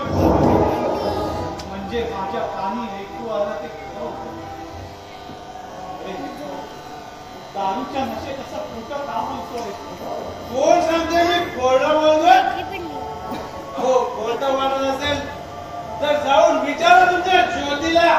म्हणजे माझ्या कानी ऐकू आलं ते खरं होतं. दारूच्या नशेत असं खोटं का म्हणतोय? कोण सांगते मी खोटं बोलतोय? हो खोटं वाटत असेल तर जाऊन विचारा तुमच्या ज्योतीला.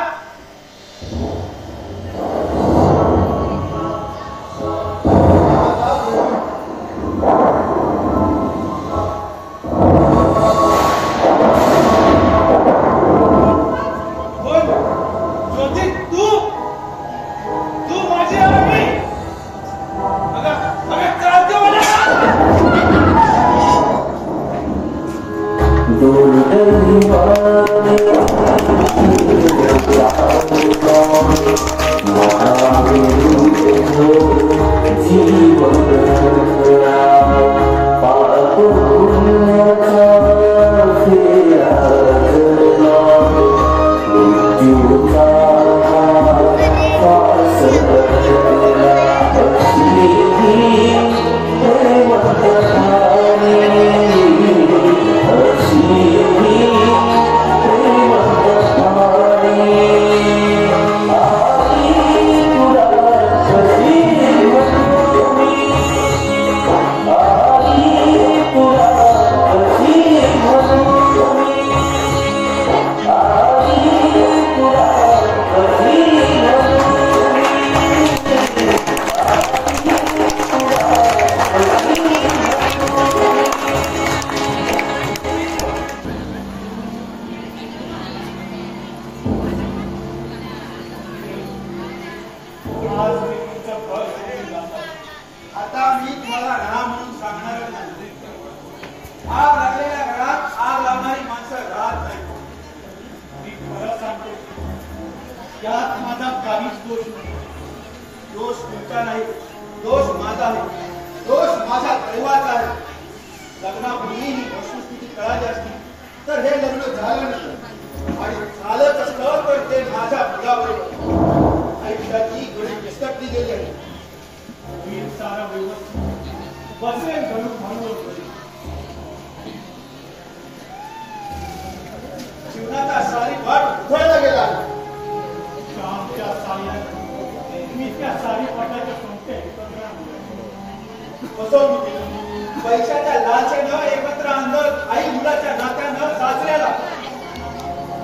पैशाच्या लालसेनं एकत्र आणलं आई मुलाच्या नात्यानं सासऱ्याला.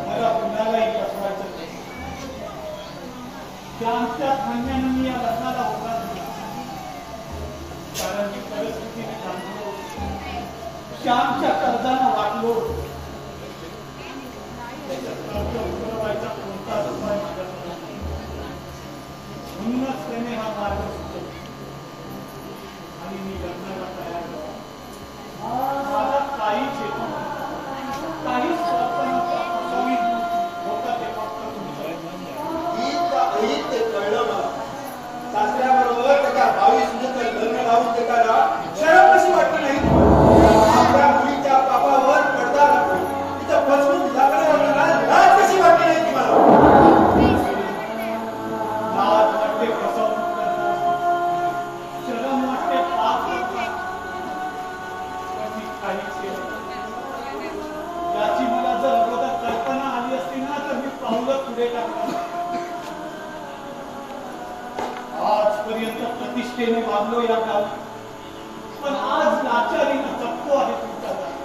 मला कुणालाही बसवायचं नाही. श्यामच्या खाण्यानं मी या लग्नाला होणार दिला, कारण मी परिस्थितीने जाणलो, श्यामच्या कर्जानं वाटलो. त्याच्यात कर्ज उतरवायचा कोणताच उपाय माझ्याकडे नाही. म्हणूनच त्याने हा मार्ग सुचवला आणि मी लग्नाला तयार झालो. माझा काहीच हेतू नव्हता, काहीच कल्पना होता ते फक्त ईद ते कळलं मला. सासऱ्याबरोबर त्याच्या 22 नंतर लग्न लावून देताना शरम कशी वाटली नाही? आपल्या मुलीच्या पापावर पडदा तिथं फसवून लागणारा लाज कशी वाटली नाही तुम्हाला? लाज वाटते फसवणूक करणं, शरम वाटते पाप करणं, पण मी काहीच केलं नाही. याची मला जर अगोदर कल्पना आली असती ना तर मी पावलं पुढे टाकलं. आजपर्यंत प्रतिष्ठेने वागलो या गावी, पण आज लाचारीनं जगतो आहे तुमच्या जागी.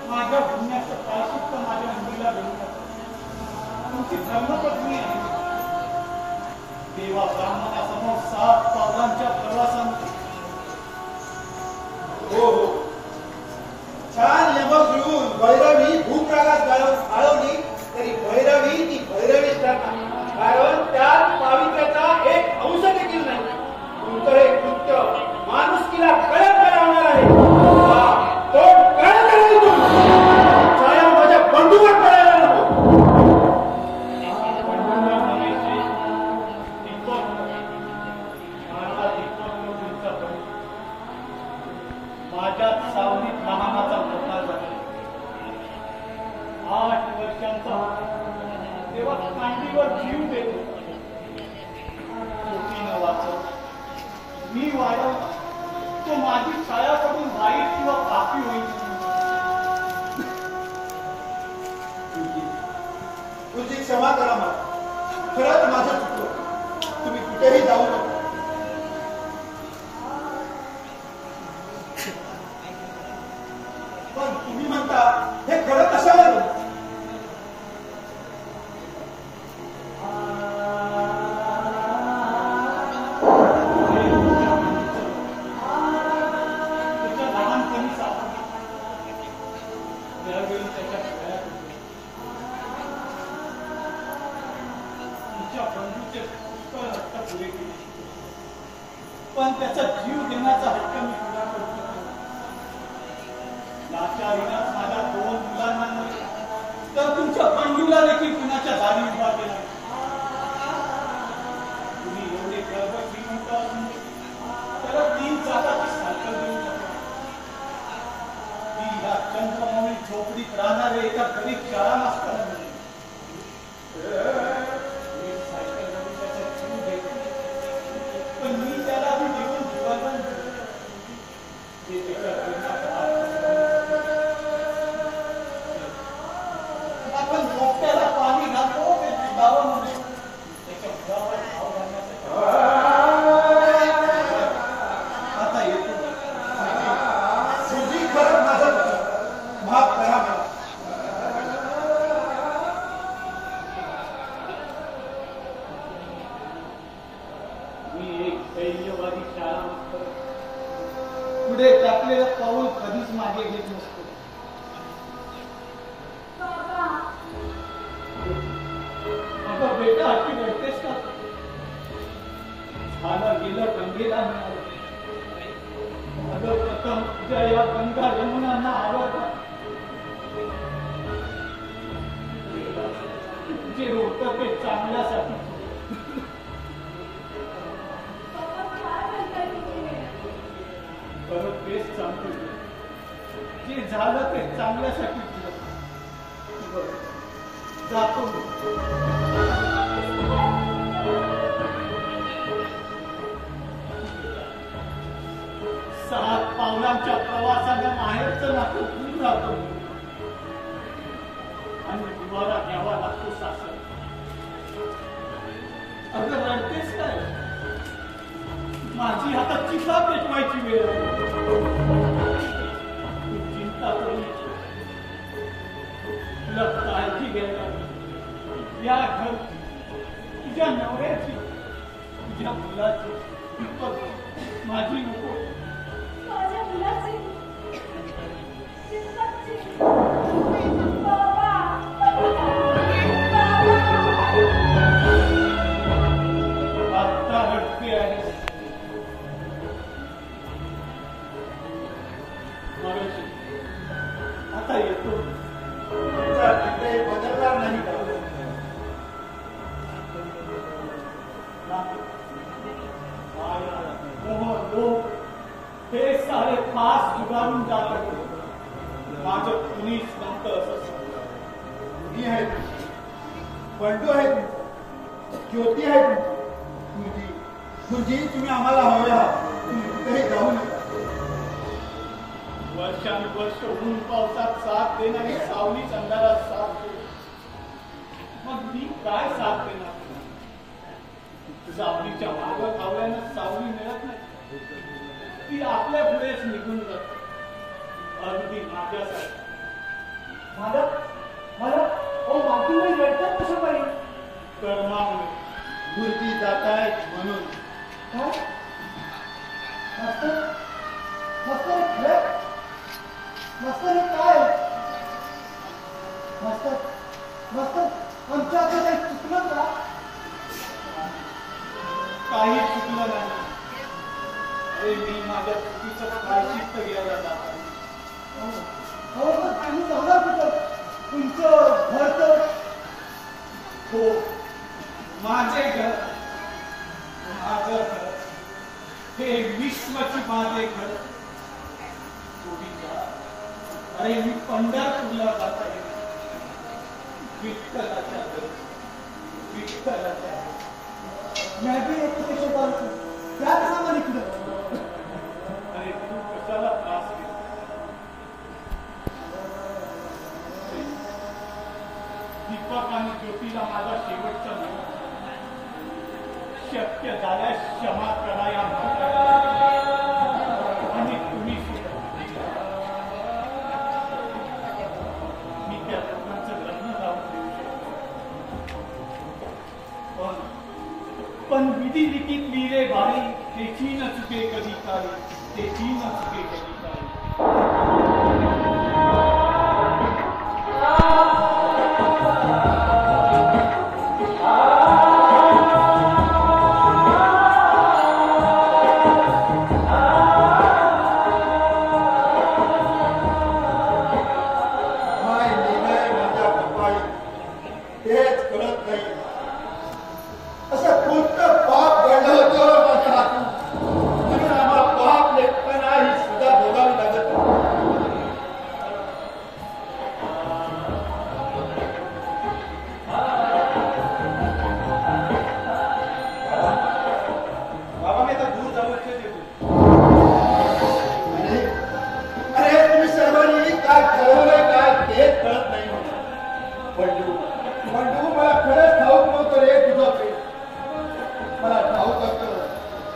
माझ्या गुन्ह्याचं प्रायश्चित्त माझ्या मुलीला देऊन तुमची धर्मपत्नी आहे. देवा ब्राह्मणासमोर 7 पावलांच्या प्रवासामध्ये हो हो, छान यमक घेऊन भैरवी भूप्रकाश घालवली तरी भैरवी ती भैरवीच ठरणार. कारण त्यात पावित्र्याचा एक अंश देखील नाही. तुमचं हे कृत्य माणुसकीला कळंक लावणार आहे. तो कळंक नाही. छाया माझ्या बंधूवर पडायला नको. खरंच माझं चुकलं. तुम्ही कुठेही जाऊ नका. पण तुम्ही म्हणता हे खरं कशाला? पण त्याचा जीव देण्याचा हक्क मी पुरा करतो. लाचारीनं माझ्या 2 मुलांना नव्हे तर तुमच्या बंधूला देखील कुणाच्या दारी उभा केला. तुम्ही एवढे गर्भ श्रीमंत असून त्याला 3 चाकाची सायकल देऊ शकता. ती ह्या चंद्रमौळी झोपडीत राहणारे एका गरीब शाळा मास्तरांना पण मी त्याला आधी देऊन जीवन आपण मोठ्याला पाणी घालतो ते दुधावं म्हणून त्याच्या मुलावर भाव घालण्यासाठी आता येतो. तुझी खरं माझं माफ करा मला. सैन्यवादी शाळा मास्तर पुढे टाकलेलं पाऊल कधीच मागे घेत नसतो. अगं बेटा अशी रडतेस का? झालं गेलं गंगेला मिळालं. अगं प्रथम तुझ्या या गंगा यमुनांना आवडतात. जे होतं ते चांगल्यासाठी. परत तेच सांगतो जे झालं ते चांगल्यासाठी जातो. 7 पावलांच्या प्रवासाने माहेरचं नातं दूर राहतो आणि तुम्हाला घ्यावा लागतो सासर. अगं रडतेस काय? माझी आता चिता पेटवायची वेळ आहे. तू चिंता करू तुला काळजी घ्यायला या घरची, तुझ्या नवऱ्याची, तुझ्या मुलाची, माझी नको. माझ्या मुलाची बाबा आता रडते आहे. आता येतो. बदलणार नाही का? हे सारे फास जुगारून जात होते. माझं कुणीच नव्हतं असं. मी आहे, बंडू आहे, ज्योती आहे, तुझी तुम्ही आम्हाला हवे आहात. तुम्ही कुठेही जाऊ नका. वर्षानुवर्ष ऊन पावसात साथ देणारी सावलीच अंधारात साथ देईल. मग मी काय साथ देणार? सावलीच्या मागं धावल्यानं सावली मिळत नाही. ती आपल्या पुढेच निघून जाते. अगदी माझ्यासाठी. मला मागून रडतात कसं पाहिजे? कर्मामुळे मूर्ती जात आहेत म्हणून. काय मास्तर खरं मास्तर हे काय? मास्तर आमच्या आता काही चुकलं का? काही चुकलं नाही. अरे मी माझ्या चुकीचं प्रायश्चित्त घ्यायला जात आहे. हो पण तुम्ही जाणार कुठं? तुमचं घर तर हो माझे घर, माझं घर, हे विश्वची माझे घर. अरे मी पंढरपूरला जात आहे. विठ्ठलाच्या घर, विठ्ठलाच्या. मैं भी येतो ते शेतावरचं त्याच सामान इकडं. अरे तू कशाला त्रास घेत? दीपक आणि ज्योतीला माझा शेवटचा निरोप. क्षमा करा या म्हाताऱ्याला. आणि तुम्ही सुद्धा. मी त्या दोघांचं लग्न लावून देऊ शकतो. पण विधी लिखित लिहिले बाई, तेची न चुके कधी काय, तेची न चुके कधी काय. काय लिहिलंय माझ्या कपाळी तेच कळत नाही. असं कोणतं पाप घडलं होतं माझ्या हातून, म्हणून आम्हा पाप लेखताना ही सुद्धा भोगावी लागत नाही. बाबा मी आता दूर जाऊ इच्छित अरे अरे तुम्ही सर्वांनी काय ठरवलंय काय तेच कळत नाही. बंडू बंडू मला खरंच ठाऊक नव्हतं रे तुझं प्रेम. मला ठाऊक असतं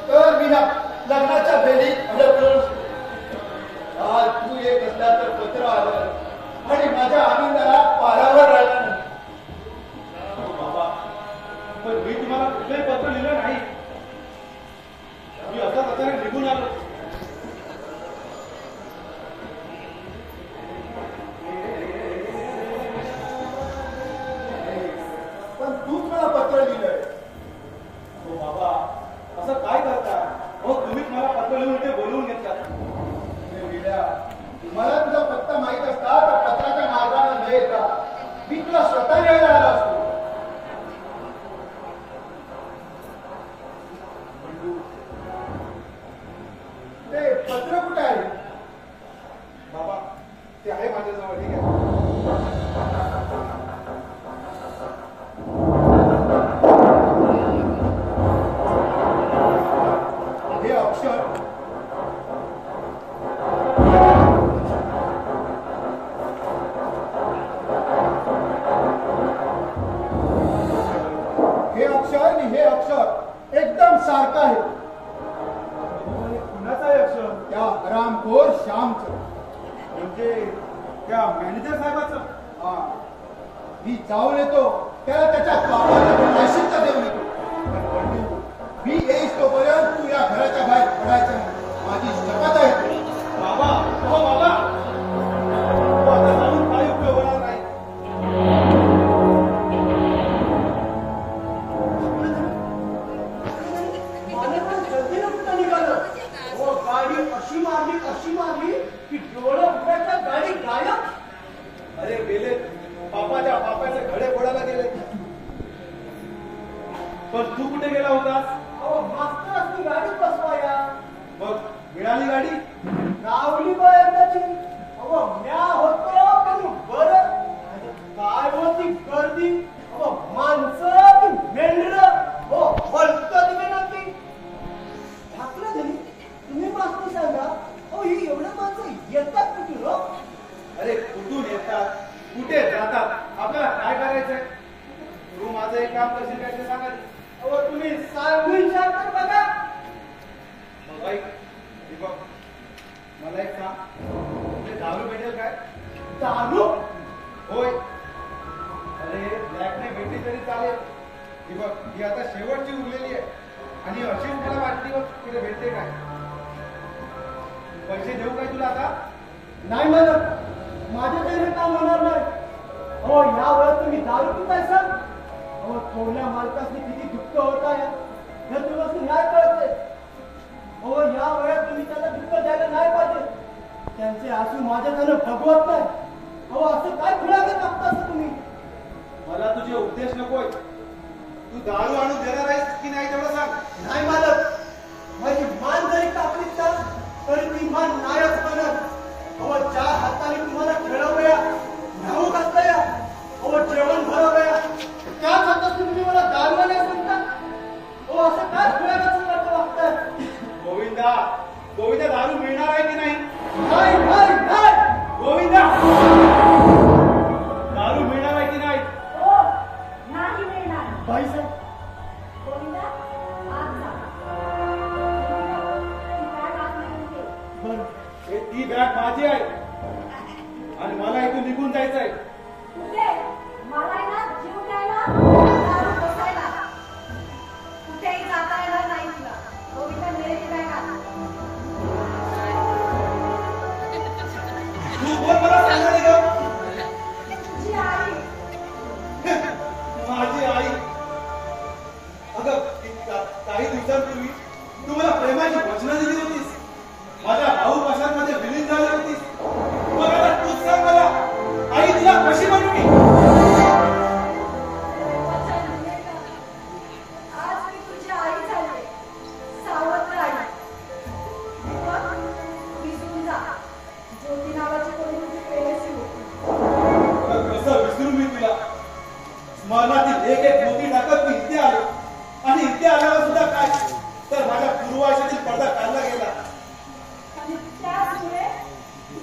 तर मी ह्या लग्नाच्या बेडीत अडकलो नसतो. आज तू एक असला तर पत्र आलं आणि माझ्या आनंदाला पारावर राहिला नाही. बाबा पण मी तुम्हाला कुठलंही पत्र लिहिलं नाही. मी असा प्रकारे निघून आलो. पण तूच मला पत्र लिहिलंय. हो बाबा असं काय करता. हो तुम्हीच मला पत्र लिहून ते बोलवून घेतला. मला तुझा पत्ता माहित असता तर पत्राच्या मार्गाने न येता मी तुला स्वतः लिहायला आलो असतो. ते पत्र कुठे आहे बाबा. ते आहे माझ्याजवळ. ठीक आहे. हे अक्षर आणि हे अक्षर एकदम सारखं आहे. कुणाचं आहे अक्षर. त्या हरामखोर श्यामचं. म्हणजे त्या मॅनेजर साहेबाचं. हा मी जाऊन येतो त्याला त्याच्या कामाला प्रायश्चित्त देऊन येतो. पण बंडू मी येईस तोपर्यंत तू या घराच्या बाहेर पडायचं नाही. माझी शपथ आहे. बाबा हो बाबा तू आता जाऊन काही उपयोग होणार नाही. अशी मारली की डोळं उघडायच्या गाडी गायब. अरे गेले बापाच्या बापाचे घडे फोडायला गेले. पण तू कुठे गेला होतास. अहो मास्तर असती गाडी बसवाया. मग मिळाली गाडी. गावली बयाची. अहो म्या होतो पण बरं काय होती गर्दी. अहो माणसं की मेंढर. हो वळतं तुम्ही नव्हती. ठाकलं तरी तुम्ही मास्तर सांगा. हो ही एवढं माणसं येतात कुठून. हो अरे कुठून येतात कुठे जातात आपल्याला काय करायचंय. तू माझं एक काम करशील काय ते सांगा. अहो तुम्ही सांगून सांगता बघा. मग बाई हे बघ मला एक सांग ते दारू भेटेल काय. दारू. होय. अरे ब्लॅकने भेटली तरी चालेल. ही बघ ही आता शेवटची उरलेली आहे आणि अशीच मला वाटली बघ तिथे भेटते काय. पैसे देऊ काय तुला आता. नाही म्हणत माझ्या तरी हे काम होणार नाही. हो या वेळेस तुम्ही दारू पिताय सर. हो थोड्या मालकासनी किती दुःख होत आहे हे तुम्हाला नाही कळते. हो या वेळेस तुम्ही त्याला दुःख द्यायला नाही पाहिजे. त्यांचे आसू माझ्या त्यानं भगवत नाही. हो असं काय खुलासा टाकता असं तुम्ही. मला तुझे उपदेश नकोय. तू दारू आणून देणार आहेस की नाही तेवढं सांग. नाही मालक माझी मान जरी कापली तरी ती मान नायच बनत. अहो ज्या हाताने तुम्हाला खेळवूया न्याऊ घातलंया. अहो जेवण भरवूया त्याच हातात तुम्ही मला दारूवाले म्हणता. हो असं काय खुलासाचं करता वागताय. गोविंदा गोविंदा दारू मिळणार आहे की नाही. नाही नाही नाही. गोविंदा दारू मिळणार आहे की नाही. हो नाही मिळणार. बाई साहेब गोविंदा आज जा. गाठ माझी आहे आणि मला इथून निघून जायचंय. कुठे? मला आहे ना जीव द्यायला, दारू बसायला. कुठेही जाता येणार नाही तुला. गोविंदा मेरे काय का? तू कोण मला सांगणार आहे का? तुझी आई. माझी आई. अगं काही दिवसांपूर्वी तू मला प्रेमाची वचनं दिली होतीस. माझ्या भाऊ पाशांमध्ये विलीन झाली होतीस. मग आता तूच सांग मला, आई तुला कशी म्हणली? वचन दिले का? आज मी तुझी आई झाले, सावत्र आई. बघ, विसरून जा. ज्योती नावाची कोणी तुझी प्रेयसी होती. कसं विसरू मी तुला? स्मरणातील एक एक मोती टाकत मी इथे आलो आणि इथे आल्यावर सुद्धा काय तर माझ्या पूर्वाशातील पडदा काढला गेला. आणि त्याचमुळे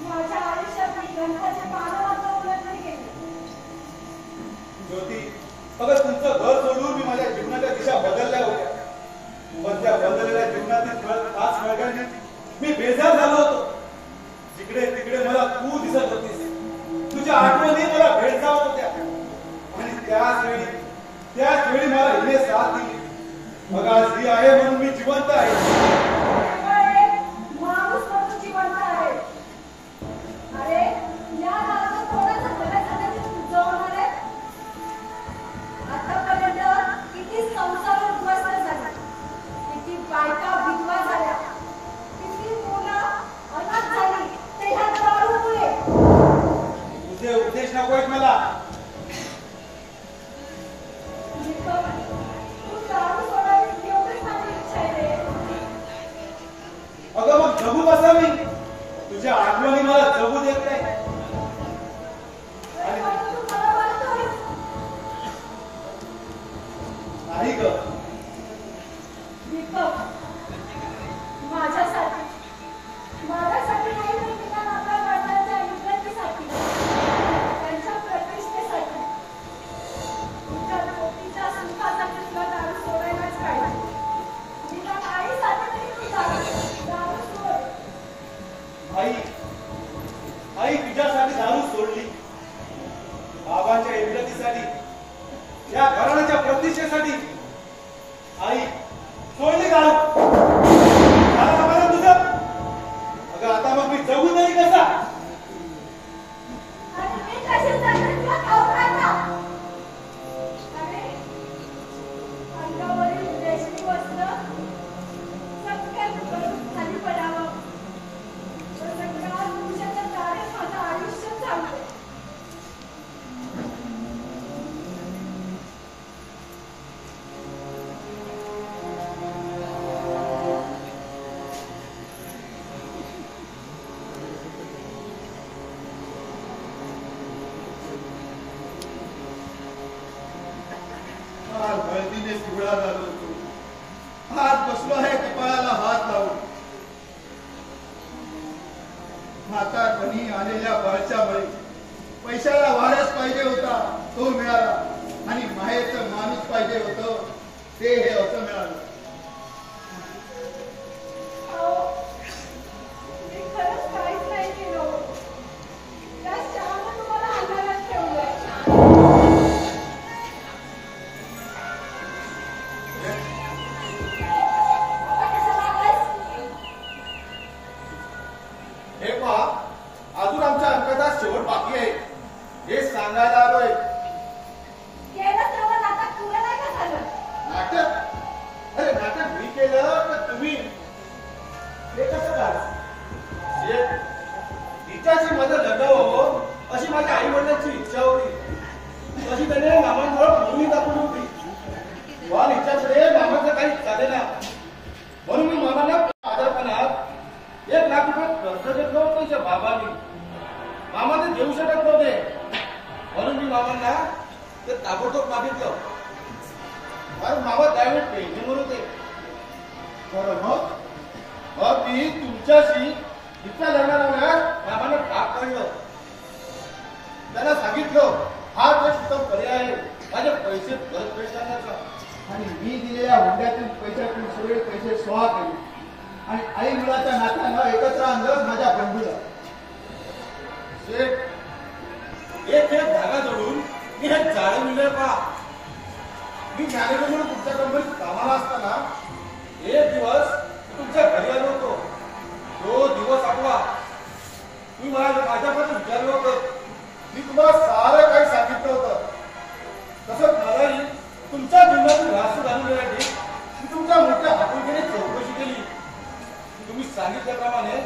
माझ्या आयुष्यात ग्रंथाचे पानं मात्र उलटले गेले. ज्योती, अगं तुमचं घर सोडून मी माझ्या जीवनाच्या दिशा बदलल्या होत्या. पण त्या बदललेल्या जीवनातील खास मार्गाने मी बेजार झालो होतो. जिकडे तिकडे मला तू दिसत होतीस. तुझ्या आठवणी मला भेडसावत होत्या आणि त्याच वेळी मला हिने साथ दिली. मग आज ही आहे म्हणून मी जिवंत आहे. माणूस म्हणून जिवंत आहे. अरे या काळात कोणाचं भलं करण्याची तू जवळ आहे. आतापर्यंत किती संसार उद्ध्वस्त झाले, किती बायका विधवा झाल्या, किती मुलं अनाथ झाली, ते ह्या दारूमुळे. तुझे उपदेश नको आहेत मला. तू दारू सोडावी एवढीच माझी इच्छा आहे रे. अगं मग जगू कसा मी? तुझ्या आठवणी मला जगू देत नाही. पण तू मला मारतोयस. नाही ग. दीपक, माझ्यासाठी नाही तर तिला आपल्या वडिलांच्या इज्जतीसाठी, त्यांच्या प्रतिष्ठेसाठी, तुझ्या पोटीच्या सुखासाठी तुला दारू सोडायलाच पाहिजे. तिला आईसाठी तरी तू दारू सोड. आई तुझ्यासाठी दारू सोडली. बाबांच्या इज्जतीसाठी, या घराण्याच्या प्रतिष्ठेसाठी आई सोडली दारू. झालं मला तुझं. अगं आता मग मी जगू नाही कसा? आणि मी कशी जाते तुला ठाऊक आहे का? अरे, अंगावरील रेशमी वस्त्र सगळ्यात करून खाली पडावं. सगळ्या पुरुषाच्या दारे माझं आयुष्य चाललंय. आज हळदीने पिवळा झालो होतो. आज बसलो आहे कपाळाला हात लावून. म्हातारपणी आलेल्या बळच्यामुळे पैशाला वारस पाहिजे होता, तो मिळाला. आणि माहेरचं माणूस पाहिजे होतं, ते हे असं मिळालं. अहो, मी खरंच काहीच नाही केलं. त्या श्यामने तुम्हाला अंधारात ठेवलंय. हे पहा, अजून आमच्या अंकाचा शेवट बाकी आहे. हे सांगायला आलोय. केलं तेव्हा नाटक तुला नाही का झालं? नाटक? अरे नाटक मी केलं तर तुम्ही हे कसं काय? तिच्याशी माझं लग्न हो अशी माझ्या आई वडिलांची इच्छा होती. तशी त्याने मामांजवळ भूमी दाखवली होती. पण हिच्याकडे मामाचं काही चालेना. म्हणून मी मामाला आदरपणात 1 लाख रुपये कर्ज घेतलं होतं तिच्या बाबांनी. मामा ते देऊ शकत नव्हते. म्हणून मी मामांना ते ताबडतोब मागितलं. कारण मामा त्यावेळी टेन्शनवर होते. बरं मग मी तुमच्याशी इथल्या लग्न लावण्यास मामाला भाग काढलं. त्यांना सांगितलं हा एक उत्तम पर्याय आहे माझे पैसे परत करण्याचा. आणि मी दिलेल्या हुंड्यातून पैशातून सगळे पैसे सोहा केले आणि आई मुलाच्या नात्यानं एकत्र आणलं माझ्या बंधूला. एक धागा जोडून मी हे जाळे मिळले पहा. मी मॅनेजर म्हणून तुमच्या कंपनीत कामाला असताना एक दिवस तुमच्या घरी आलो होतो. तो दिवस आठवा. तुम्ही मला माझ्यापर्यंत विचारलं होतं. मी तुम्हाला सारं काही सांगितलं होतं. तसंच मलाही तुमच्या जीवनातील रास जाणून घेण्यासाठी मी तुमच्या मोठ्या आपुलकीने चौकशी केली. तुम्ही सांगितल्याप्रमाणे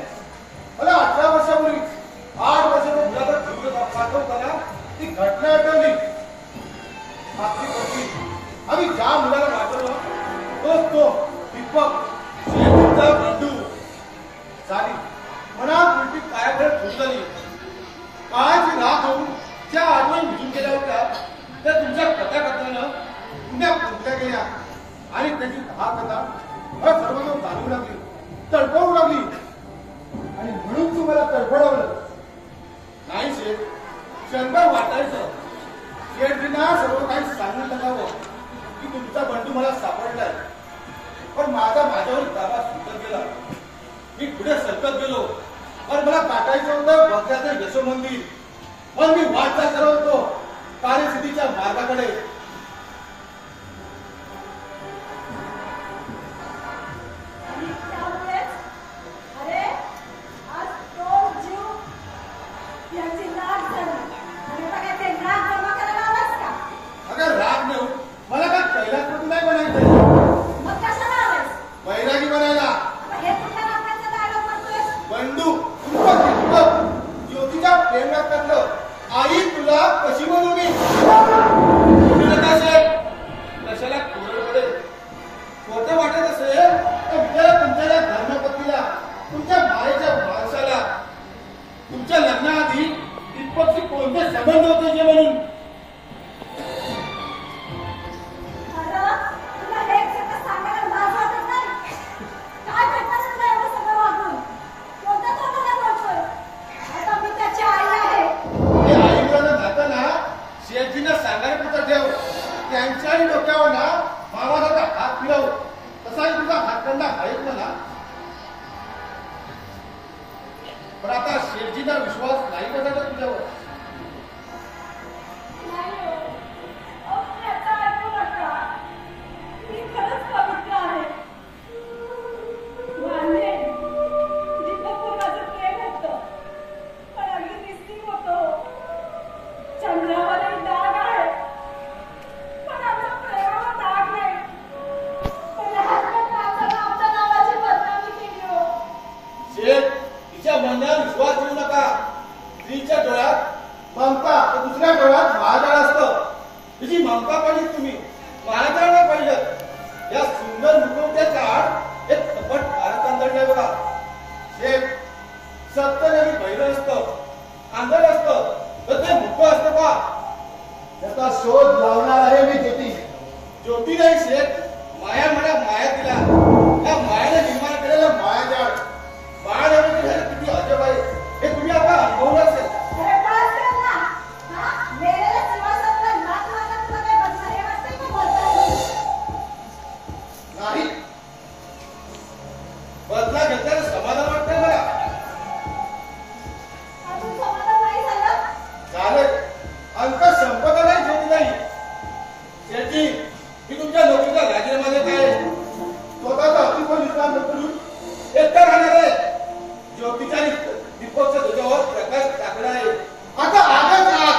मला 18 वर्षापूर्वी 8 वर्षाच्या मुलाचा जीव पाठवताना ती घटना आठवली. मागची पत्नी आम्ही ज्या मुलाला वाचवलं तो दीपक शेठचा बंधू झाली. मनात उलटी कायाखेळ फुटली. काळाची राख होऊन ज्या आठवणी विजून गेल्या होत्या त्या तुमच्या कथाकथनानं पुण्या फुटल्या गेल्या आणि त्याची कथा मला सर्वांना जाणवू लागली, तडफडू लागली आणि म्हणून तुम्हाला तडफडवलं. नाही शेठ, क्षणभर वाटायचं शेठजींना सर्व काही सांगून टाकावं की तुमचा बंधू मला सापडलाय. पण माझ्यावर दाबा सुटत गेला. मी पुढे सरकत गेलो. पण मला गाठायचं होतं बघ्याचं यशो मंदिर. पण मी वाटचाल करत होतो कार्यसिद्धीच्या मार्गाकडे. अरे आज तो जीव याची नाक झाली आणि बघा ते नाक जमा करायला आलास का? अगं राग नेऊ मला काय कैलासपती नाही बनायचंय. मग कशाला आलास? बैरागी बनायला. हे कुठल्या नाकाचा डायलॉग म्हणतोयस? बंडू तुमचं ज्योतीच्या प्रेमात करलं. आई तुला कशी बनवू मी? कशाला कोरड पडेल? खोटं वाटत असेल तर विचारा तुमच्या धर्मपत्नीला, तुमच्या मायेच्या माणसाला. तुमच्या लग्नाआधी दीपकशी कोणते संबंध होते जे म्हणून. अरे तुला हे सगळं सांगायला लाज वाटत नाही? काय भेटणार तुला एवढं सगळं वागून? कोणत्या तोंडाने बोलतोय? आता मी त्याची आई आहे. हे आई मुलांना जाताना शेठजींना सांगायला पुढचं ठेव. त्यांच्याही डोक्यावर ना मामाचा हात फिरव. तसाही तुझा हातखंडा आहेच म्हणा. पण आता शेठजींना विश्वास नाही बसायचा तुझ्यावर. नाही हो. अहो, त्याचं ऐकू नका. मी खरंच पवित्र आहे. मान्य आहे. दीपकवर माझं प्रेम होतं. पण अगदी निस्तीम होतं. चंद्रावरही डाग आहे. पण आमच्या प्रेमावर डाग नाही. पण लहानपणी आमच्या नावाची बदनामी केली हो. शेठ तिच्या मनावर विश्वास ठेवू नका. स्त्रीच्या डोळ्यात ममता तर दुसऱ्या डोळ्यात महाजाळ असतं. तिची ममता पाहिजे तुम्ही, महाजाळ नाही पाहिजे. या सुंदर मुखवट्याच्या आड एक कपट कारस्थान दडलंय बघा. शेठ सत्य जरी बहिरं असतं, आंधळ असतं तर ते मुख असतं पहा. त्याचा शोध लावणार आहे मी ज्योती. ज्योती नाही शेठ, माया म्हणा माया दिला. या मायाने निर्माण केलेलं मायाजाळ. बाळ किती अजब आहे हे तुम्ही आता अनुभवलं असेल. अरे बस कर ना. हा? मेलेल्या जीवासारखं नाक वाजत तुला काय बसणार हे वाटतंय का बोलताना? नाही, बदला घेतल्यानं समाधान वाटतंय मला. अजून समाधान नाही झालं? झालं. अंक संपत नाही ज्योती नाही. शेठजी मी तुमच्या नोकरीचा राजीनामा देत आहे. स्वतःचा अस्तित्व निर्माण करून एकटा राहणार आहे. ज्योतीच्या दीपकच्या ध्वजावर प्रकाश टाकला आहे. आता आगच आग.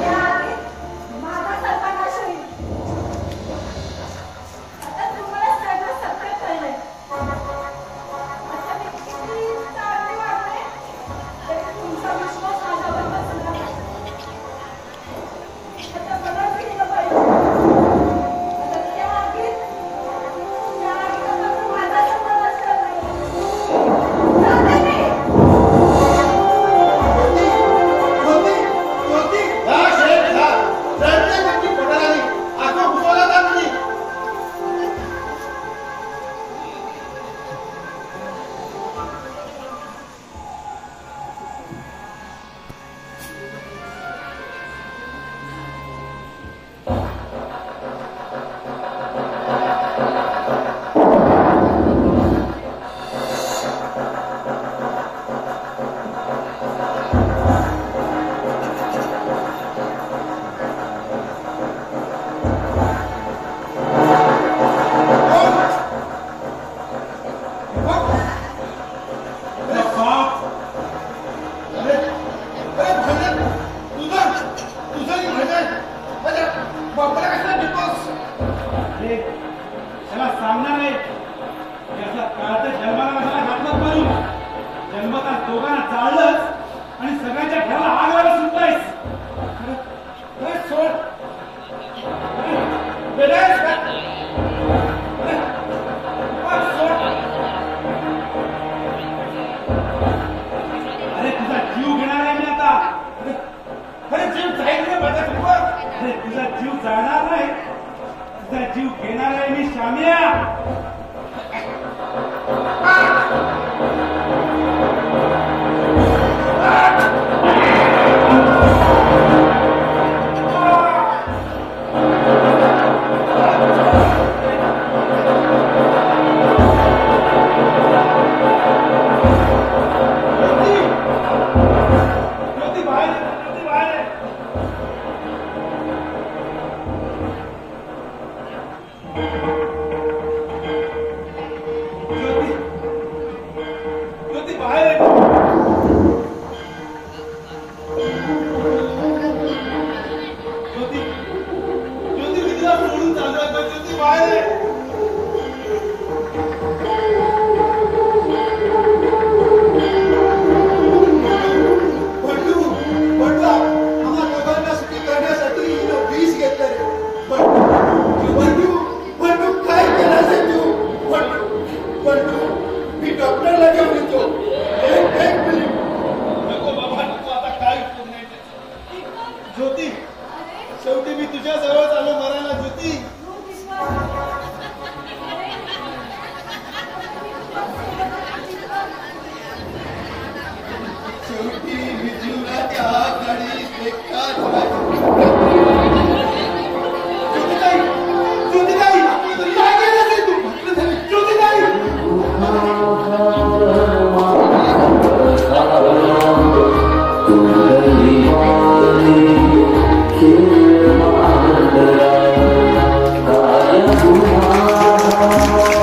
या आधी माझा सर्वनाश होईल. आता तुम्हाला सगळं सत्य कळलंय. Thank you.